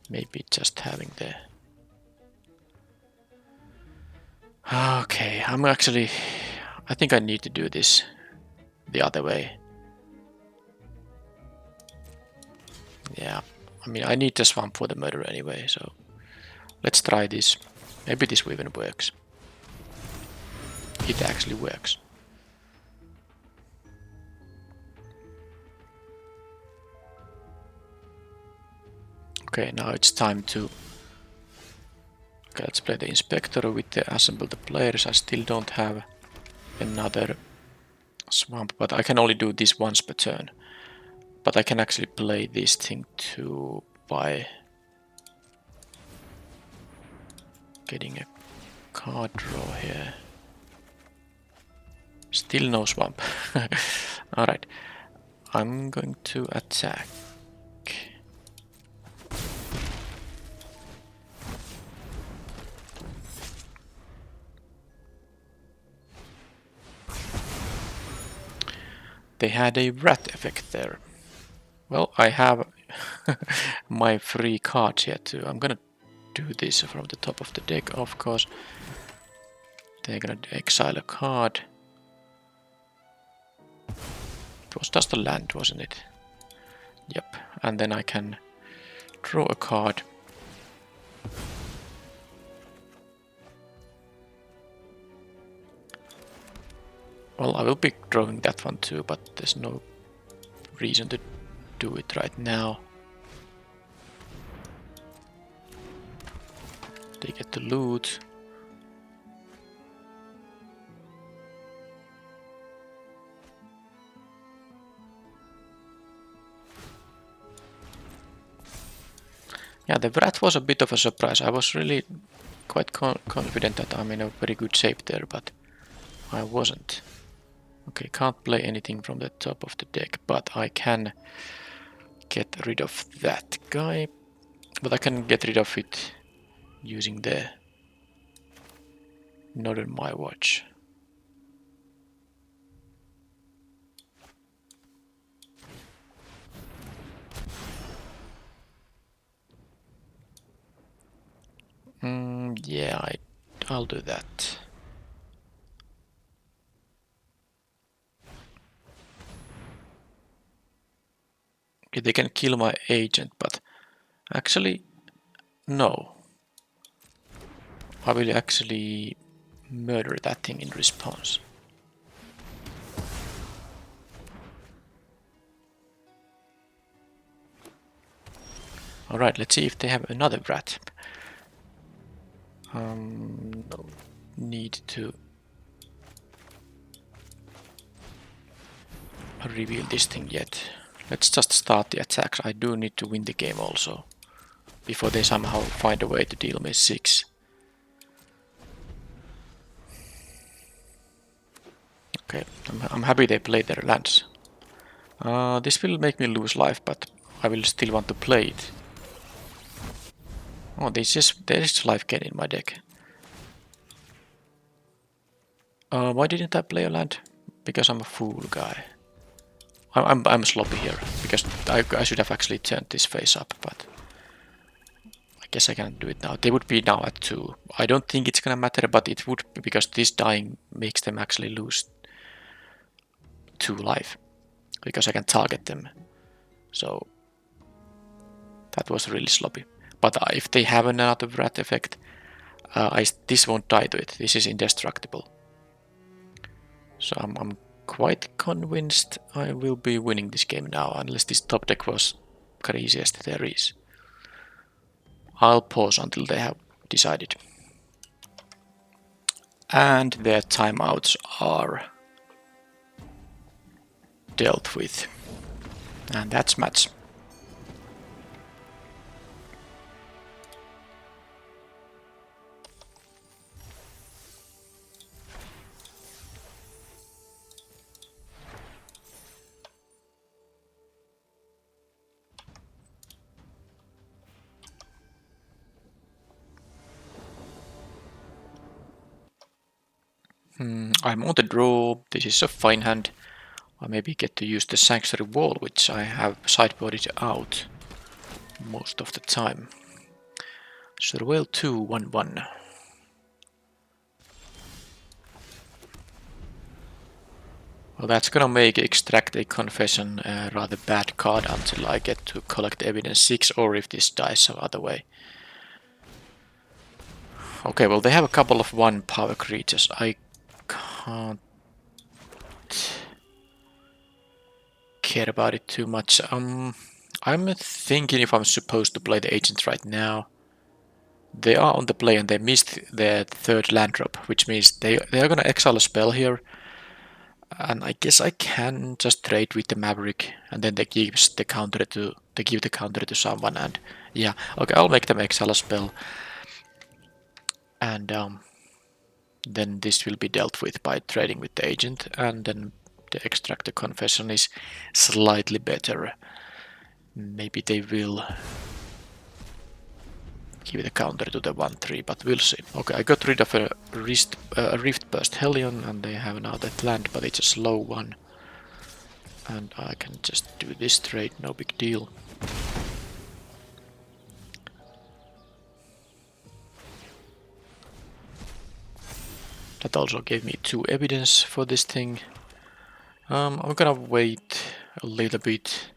maybe just having the... Okay, I think I need to do this the other way. Yeah, I mean, I need the swamp for the murder anyway, so let's try this. Maybe this even works. It actually works. Okay, now it's time to... Okay, let's play the inspector with the assemble the players. I still don't have another swamp, but I can only do this once per turn. But I can actually play this thing too by getting a card draw here. Still no swamp. Alright, I'm going to attack. They had a rat effect there. Well, I have my free cards here too. I'm gonna do this from the top of the deck, of course. They're gonna exile a card. It was just a land, wasn't it? Yep, and then I can draw a card. Well, I will be drawing that one too, but there's no reason to do it right now. They get the loot. Yeah, the rat was a bit of a surprise. I was really quite confident that I'm in a very good shape there, but I wasn't. Okay, can't play anything from the top of the deck, but I can get rid of that guy. But I can get rid of it using the not on my watch. Yeah, I'll do that. Okay, they can kill my agent, but actually, no. I will actually murder that thing in response. Alright, let's see if they have another rat. No need to reveal this thing yet. Let's just start the attacks. I do need to win the game also, before they somehow find a way to deal me 6. Okay, I'm happy they played their lands. This will make me lose life, but I will still want to play it. Oh, there is life gain in my deck. Why didn't I play a land? Because I'm a fool guy. I'm sloppy here, because I should have actually turned this face up, but I guess I can't do it now. They would be now at 2. I don't think it's gonna matter, but it would, because this dying makes them actually lose 2 life, because I can target them. So that was really sloppy. But if they have another rat effect, this won't die to it. This is indestructible. So I'm quite convinced I will be winning this game now, unless this top deck was craziest there is. I'll pause until they have decided. And their timeouts are dealt with. And that's match. I'm on the draw. This is a fine hand. I maybe get to use the Sanctuary Wall, which I have sideboarded out most of the time. Surveil 2, 1-1. Well, that's gonna make extract a confession a rather bad card until I get to collect evidence 6, or if this dies some other way. Okay, well they have a couple of 1 power creatures. I can't care about it too much. I'm thinking if I'm supposed to play the agent right now. They are on the play and they missed their 3rd land drop, which means they are gonna exile a spell here. And I guess I can just trade with the Maverick, and then they give the counter to someone, and yeah, okay, I'll make them exile a spell, and then this will be dealt with by trading with the agent, and then the extract the confession is slightly better. Maybe they will give the counter to the 1/3, but we'll see. Okay, I got rid of a Rift Burst Hellion, and they have now that land, but it's a slow one. And I can just do this trade, no big deal. That also gave me 2 evidence for this thing. I'm gonna wait a little bit.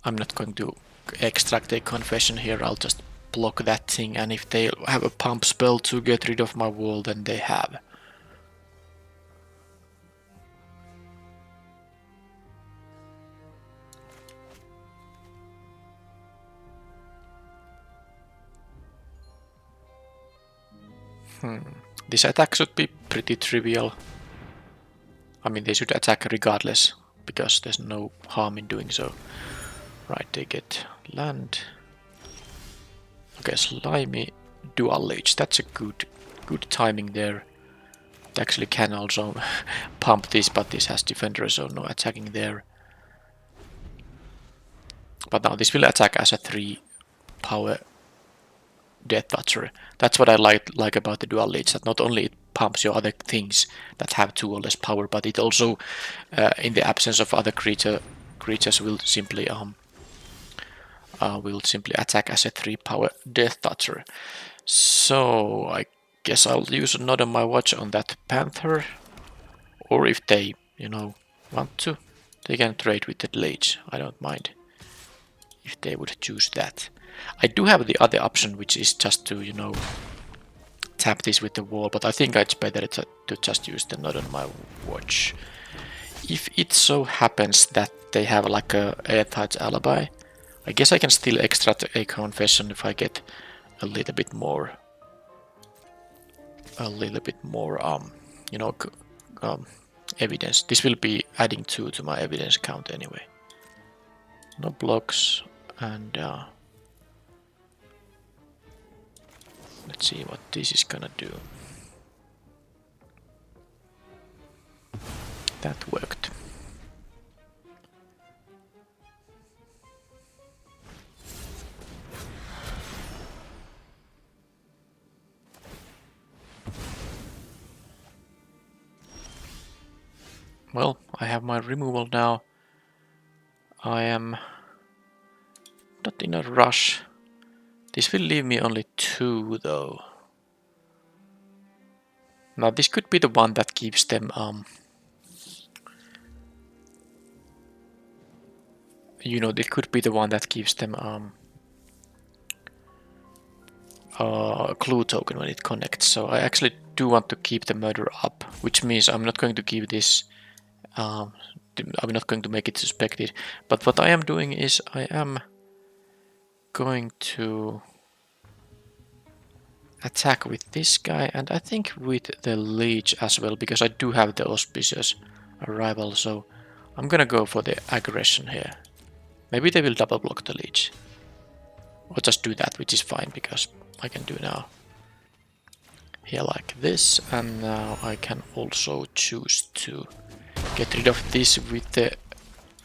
I'm not going to extract a confession here, I'll just block that thing, and if they have a pump spell to get rid of my wall, then they have. This attack should be pretty trivial. I mean, they should attack regardless, because there's no harm in doing so. Right, they get land. Okay, slimy dual leech. That's a good timing there. It actually can also pump this, but this has defender, so no attacking there. But now this will attack as a 3 power Death Toucher. That's what I like about the dual leech, that not only it pumps your other things that have 2 or less power, but it also, in the absence of other creatures, will simply attack as a 3 power Death Toucher. So I guess I'll use a nod on my watch on that Panther, or if they, want to, they can trade with the leech. I don't mind if they would choose that. I do have the other option, which is just to, tap this with the wall, but I think it's better to just use the nod on my watch. If it so happens that they have like a airtight alibi, I guess I can still extract a confession if I get a little bit more, evidence. This will be adding 2 to my evidence count anyway. No blocks, and let's see what this is gonna do. That worked. Well, I have my removal now. I am not in a rush. This will leave me only 2 though. Now this could be the one that gives them it could be the one that gives them clue token when it connects. So I actually do want to keep the murder up, which means I'm not going to give this I'm not going to make it suspected. But what I am doing is I am going to attack with this guy, and I think with the leech as well, because I do have the auspicious arrival, so I'm gonna go for the aggression here. Maybe they will double block the leech, or just do that, which is fine because I can do now here like this, and now I can also choose to get rid of this with the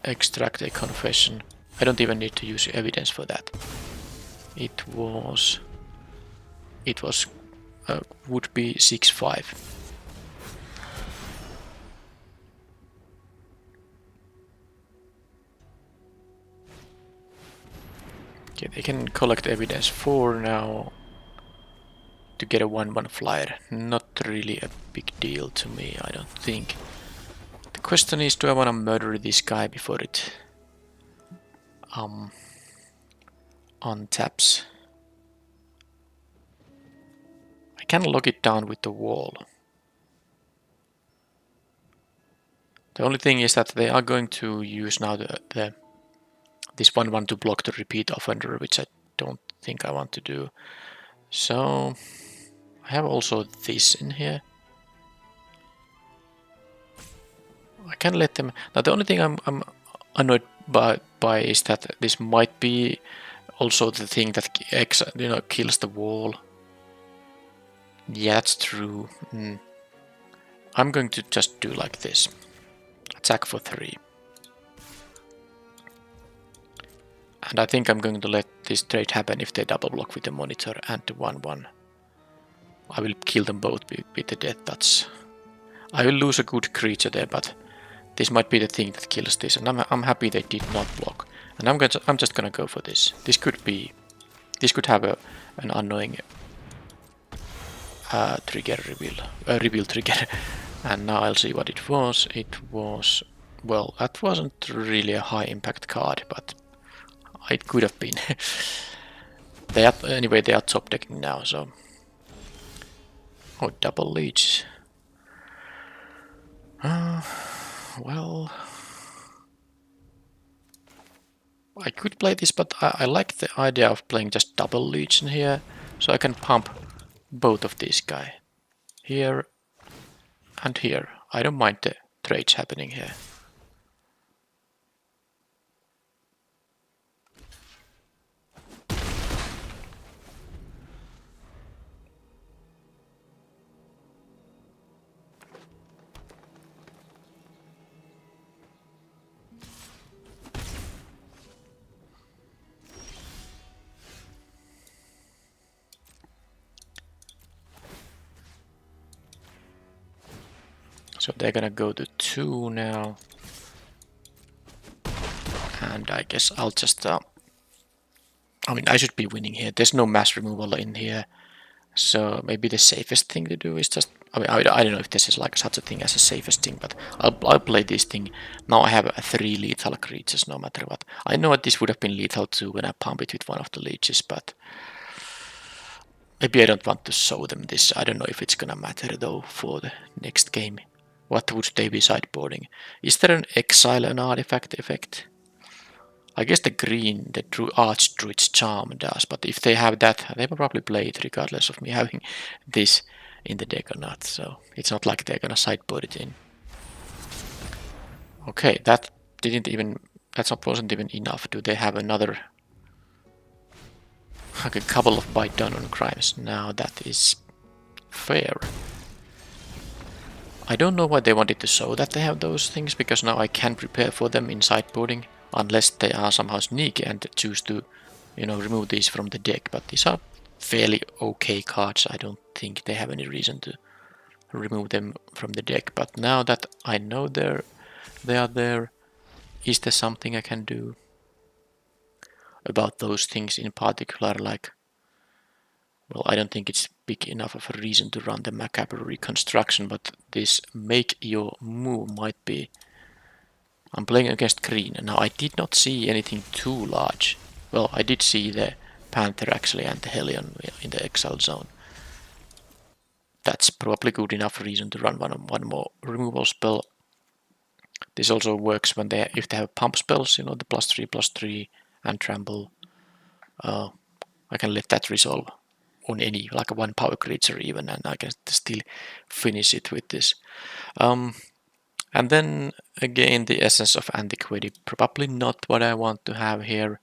extract a confession. I don't even need to use evidence for that. It would be 6/5. Okay, they can collect evidence 4 now to get a 1/1 flyer. Not really a big deal to me, I don't think. Question is, do I want to murder this guy before it untaps? I can lock it down with the wall. The only thing is that they are going to use now this 1/1 to block the repeat offender, which I don't think I want to do. So I have also this in here. I can let them. Now the only thing I'm annoyed by is that this might be also the thing that kills the wall. Yeah, that's true. I'm going to just do like this. Attack for 3. And I think I'm going to let this trade happen if they double block with the monitor and the 1/1. I will kill them both with the death touch. I will lose a good creature there, but this might be the thing that kills this, and I'm happy they did not block. And I'm just gonna go for this. This could have an annoying trigger reveal trigger. And now I'll see what it was. It was, well, that wasn't really a high impact card, but it could have been. Anyway, they are top decking now, so. Oh, double leech. Well, I could play this, but I like the idea of playing just double leech in here, so I can pump both of these guys. Here and here. I don't mind the trades happening here. So they're gonna go to 2 now. And I guess I'll just... I mean, I should be winning here. There's no mass removal in here. So maybe the safest thing to do is just... I mean, I don't know if this is like such a thing as a safest thing, but I'll play this thing. Now I have 3 lethal creatures no matter what. I know that this would have been lethal too when I pump it with one of the leeches, but... Maybe I don't want to show them this. I don't know if it's gonna matter though for the next game. What would they be sideboarding? Is there an exile and artifact effect? I guess the green, the Archdruid's Charm does, but if they have that, they will probably play it regardless of me having this in the deck or not. So it's not like they're gonna sideboard it in. Okay, that wasn't even enough. Do they have another? Like a couple of bite down on crimes. Now that is fair. I don't know why they wanted to show that they have those things, because now I can prepare for them in sideboarding, unless they are somehow sneaky and choose to, remove these from the deck. But these are fairly okay cards. I don't think they have any reason to remove them from the deck. But now that I know they are there, is there something I can do about those things in particular? Like, well, I don't think it's big enough of a reason to run the macabre reconstruction, but this make your move might be. I'm playing against green, and now I did not see anything too large. Well, I did see the Panther actually and the Hellion in the exile zone. That's probably good enough reason to run one more removal spell. This also works when if they have pump spells, the +3/+3 and trample. I can let that resolve on any, like a 1 power creature even, and I can still finish it with this. And then again, the Essence of Antiquity, probably not what I want to have here.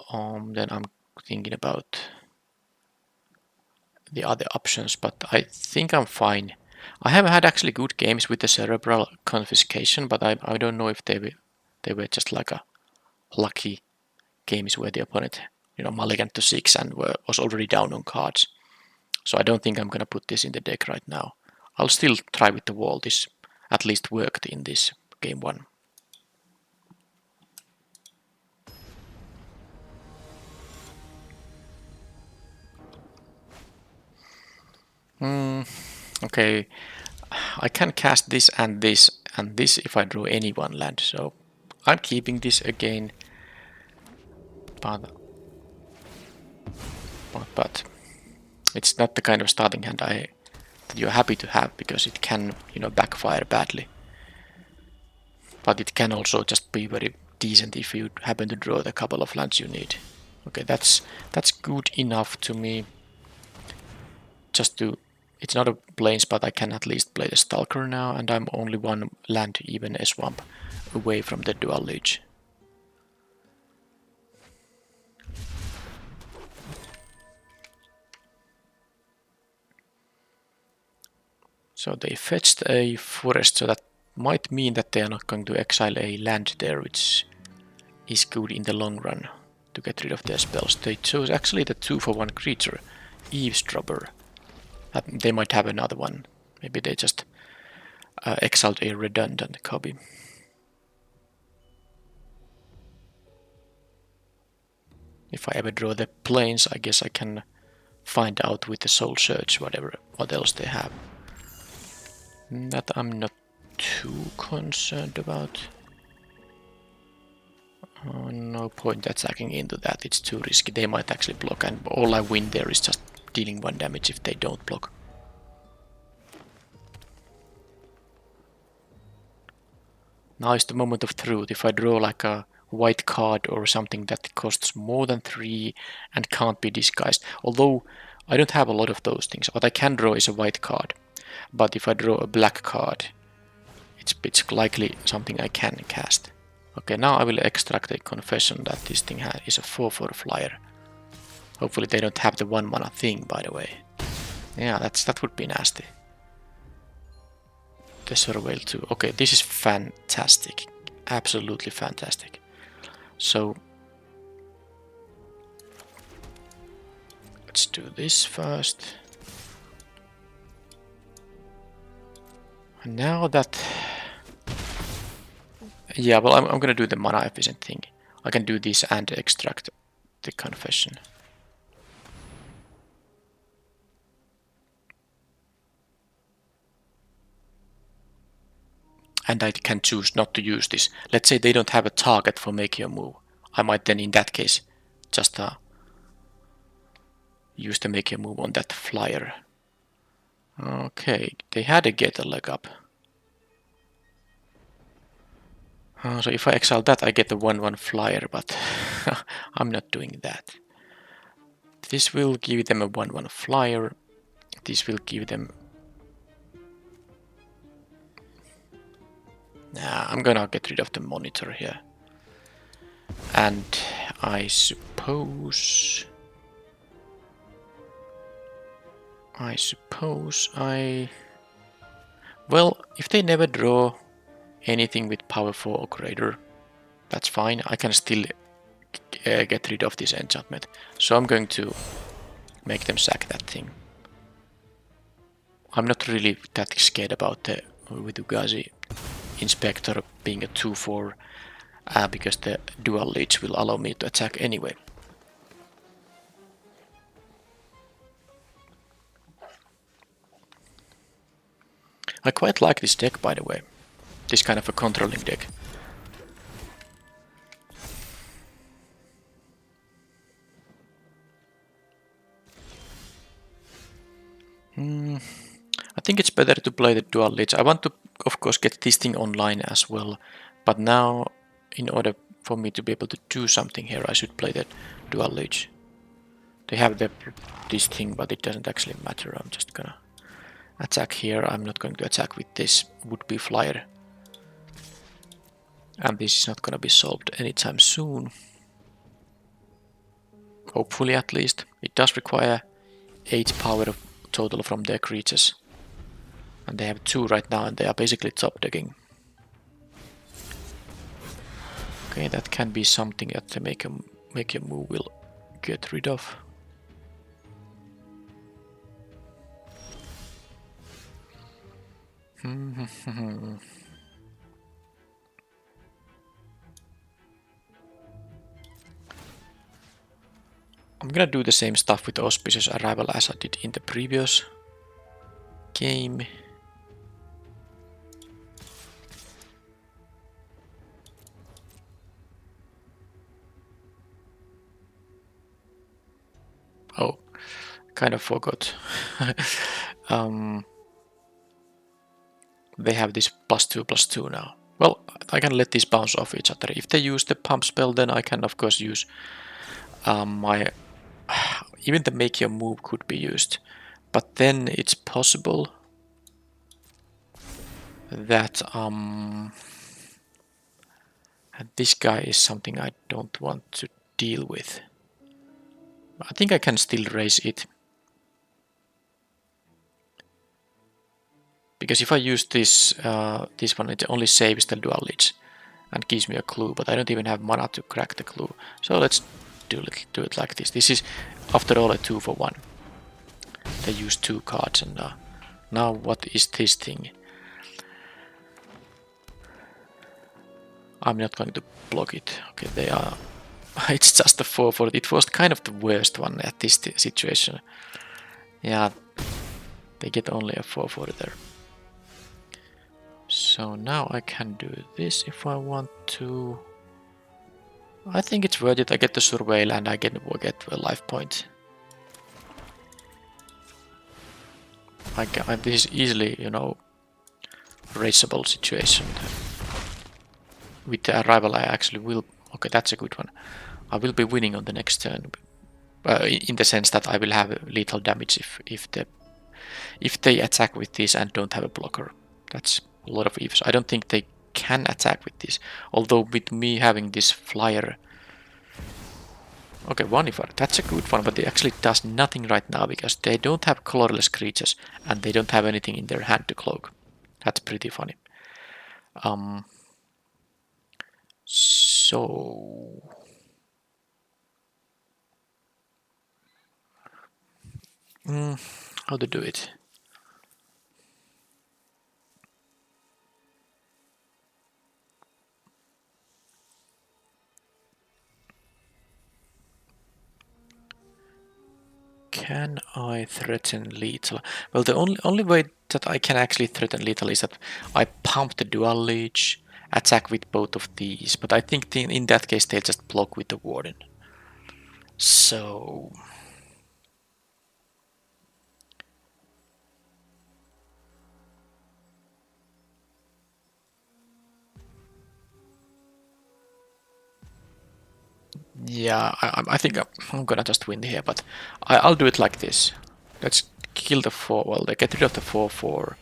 Then I'm thinking about the other options, but I think I'm fine. I have had actually good games with the Cerebral Confiscation, but I don't know if they were just like a lucky games where the opponent mulliganed to 6 and was already down on cards. So I don't think I'm gonna put this in the deck right now. I'll still try with the wall. This at least worked in this game 1. Okay, I can cast this and this and this if I draw any one land. So I'm keeping this again, but it's not the kind of starting hand that you're happy to have, because it can, you know, backfire badly. But it can also just be very decent if you happen to draw the couple of lands you need. Okay, that's good enough to me. Just to, it's not a plains, but I can at least play the Stalker now, and I'm only one land, even a swamp, away from the dual leech. So they fetched a forest, so that might mean that they are not going to exile a land there, which is good in the long run to get rid of their spells. They chose actually the 2-for-1 creature, Eavesdropper. They might have another one. Maybe they just exiled a redundant copy. If I ever draw the plains, I guess I can find out with the Soul Search what else they have. That I'm not too concerned about. Oh, no point attacking into that, it's too risky. They might actually block, and all I win there is just dealing 1 damage if they don't block. Now is the moment of truth. If I draw like a white card or something that costs more than 3 and can't be disguised, although I don't have a lot of those things. What I can draw is a white card, but if I draw a black card, it's likely something I can cast. Okay, now I will extract a confession that this thing is a 4/4 flyer. Hopefully they don't have the 1 mana thing, by the way. Yeah, that would be nasty. The Surveil too. Okay, this is fantastic. Absolutely fantastic. So let's do this first. And now that... Yeah, well, I'm gonna do the mana efficient thing. I can do this and extract the confession. And I can choose not to use this. Let's say they don't have a target for making a move. I might then, in that case, just use the make a move on that flyer. Okay, they had to get a leg up. So if I exile that, I get the 1/1 flyer, but I'm not doing that. This will give them a 1/1 flyer. This will give them... Nah, I'm gonna get rid of the monitor here. And I suppose... Well, if they never draw anything with power 4 or greater, that's fine. I can still get rid of this enchantment. So I'm going to make them sack that thing. I'm not really that scared about the Vitu-Ghazi Inspector being a 2/4 because the dual leech will allow me to attack anyway. I quite like this deck, by the way. This kind of a controlling deck. I think it's better to play the dual leech. I want to, of course, get this thing online as well. But now, in order for me to be able to do something here, I should play the dual leech. They have this thing, but it doesn't actually matter. I'm just gonna attack here. I'm not going to attack with this would-be flyer. And this is not gonna be solved anytime soon. Hopefully, at least. It does require 8 power of total from their creatures. And they have 2 right now, and they are basically top decking. Okay, that can be something that the make a move will get rid of. I'm gonna do the same stuff with Auspicious Arrival as I did in the previous game. Oh, kind of forgot. They have this +2/+2 now. Well, I can let these bounce off each other. If they use the pump spell, then I can of course use my... Even the make your move could be used. But then it's possible that this guy is something I don't want to deal with. I think I can still raise it. Because if I use this this one, it only saves the dual leads and gives me a clue, but I don't even have mana to crack the clue. So let's do it like this. This is, after all, a 2-for-1. They use 2 cards, and now what is this thing? I'm not going to block it. Okay, they are... It's just a 4-4. It was kind of the worst one at this situation. Yeah, they get only a 4-4 there. So now I can do this if I want to. I think it's worth it. I get the surveil and I get a life point. This is easily, you know, raceable situation. With the arrival, I actually will... Okay, that's a good one. I will be winning on the next turn. In the sense that I will have lethal damage if they attack with this and don't have a blocker. That's a lot of ifs. I don't think they can attack with this. Although with me having this flyer... Okay, Wanifar, that's a good one, but it actually does nothing right now because they don't have colorless creatures and they don't have anything in their hand to cloak. That's pretty funny. So... how to do it? Can I threaten lethal? Well, the only way that I can actually threaten lethal is that I pump the dual leech, attack with both of these, but I think in that case they'll just block with the warden. So... yeah, I think I'm gonna just win here, but I'll do it like this. Let's kill the 4, well, they get rid of the 4-4,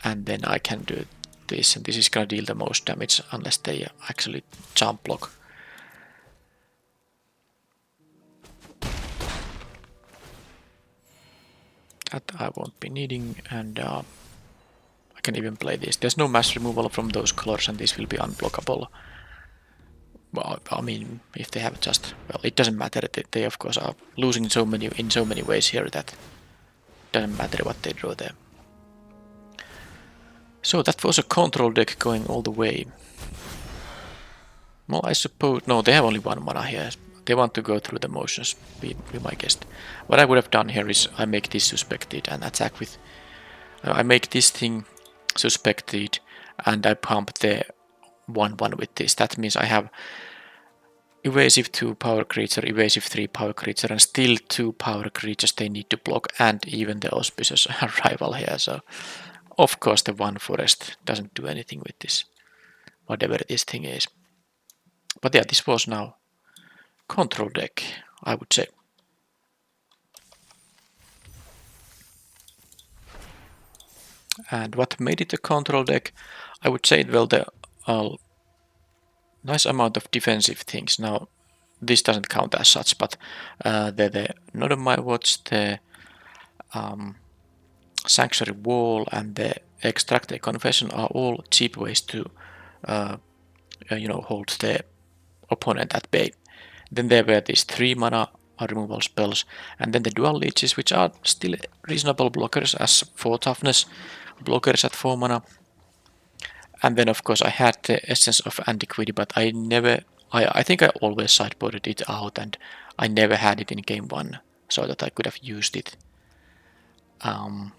and then I can do this, and this is gonna deal the most damage unless they actually jump block. That I won't be needing, and I can even play this. There's no mass removal from those colors, and this will be unblockable. Well, I mean, if they have just... Well, it doesn't matter. They of course are losing in so many ways here that doesn't matter what they draw there. So that was a control deck going all the way. Well, I suppose... No, they have only 1 mana here. They want to go through the motions, be my guess. What I would have done here is I make this suspected and attack with... I make this thing suspected and I pump the 1/1 with this. That means I have evasive 2 power creature, evasive 3 power creature, and still 2 power creatures they need to block, and even the auspicious arrival here. So, of course, the 1 forest doesn't do anything with this, whatever this thing is. But yeah, this was now control deck, I would say. And what made it a control deck? I would say, well, the nice amount of defensive things. Now, this doesn't count as such, but the Not on My Watch, the Sanctuary Wall, and the Extract a Confession are all cheap ways to, you know, hold the opponent at bay. Then there were these 3 mana removal spells, and then the dual leeches, which are still reasonable blockers as 4 toughness blockers at 4 mana. And then of course I had the Essence of Antiquity, but I never... I think I always sideboarded it out, and I never had it in game 1, so that I could have used it. And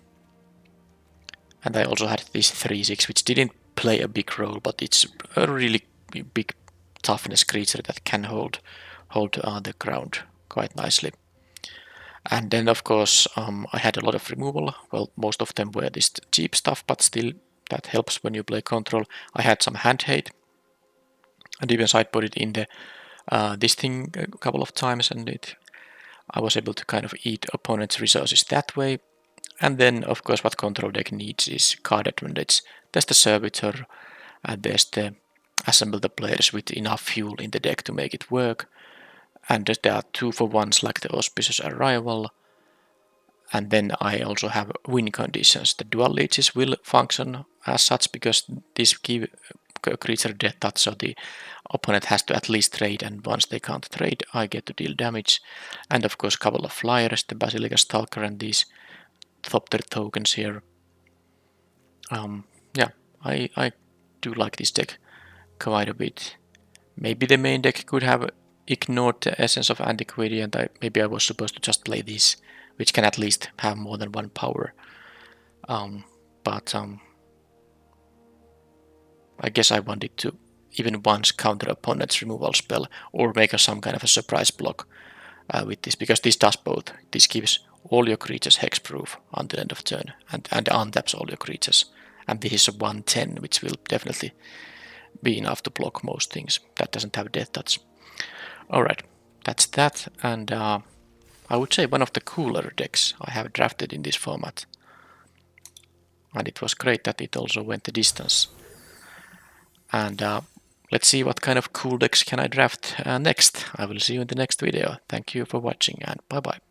I also had this 3/6, which didn't play a big role, but it's a really big toughness creature that can hold the ground quite nicely. And then of course I had a lot of removal. Well, most of them were this cheap stuff, but still that helps when you play control. I had some hand hate, and even sideboarded in the this thing a couple of times, and I was able to kind of eat opponents' resources that way. And then of course what control deck needs is card advantage. There's the servitor, and there's the assemble the players with enough fuel in the deck to make it work. And there are 2-for-1s like the auspicious arrival. And then I also have win conditions. The dual leeches will function as such because this give a creature death touch, so the opponent has to at least trade, and once they can't trade, I get to deal damage. And of course, a couple of flyers, the Basilica Stalker and these Thopter tokens here. Yeah, I do like this deck quite a bit. Maybe the main deck could have ignored the essence of antiquity, and maybe I was supposed to just play this, which can at least have more than one power. But I guess I wanted to even once counter opponent's removal spell or make some kind of a surprise block with this, because this does both. This gives all your creatures hexproof until end of turn and untaps all your creatures. And this is a 1/10, which will definitely be enough to block most things. That doesn't have death touch. Alright, that's that, and I would say one of the cooler decks I have drafted in this format. And it was great that it also went the distance. And let's see what kind of cool decks can I draft next. I will see you in the next video. Thank you for watching, and bye bye.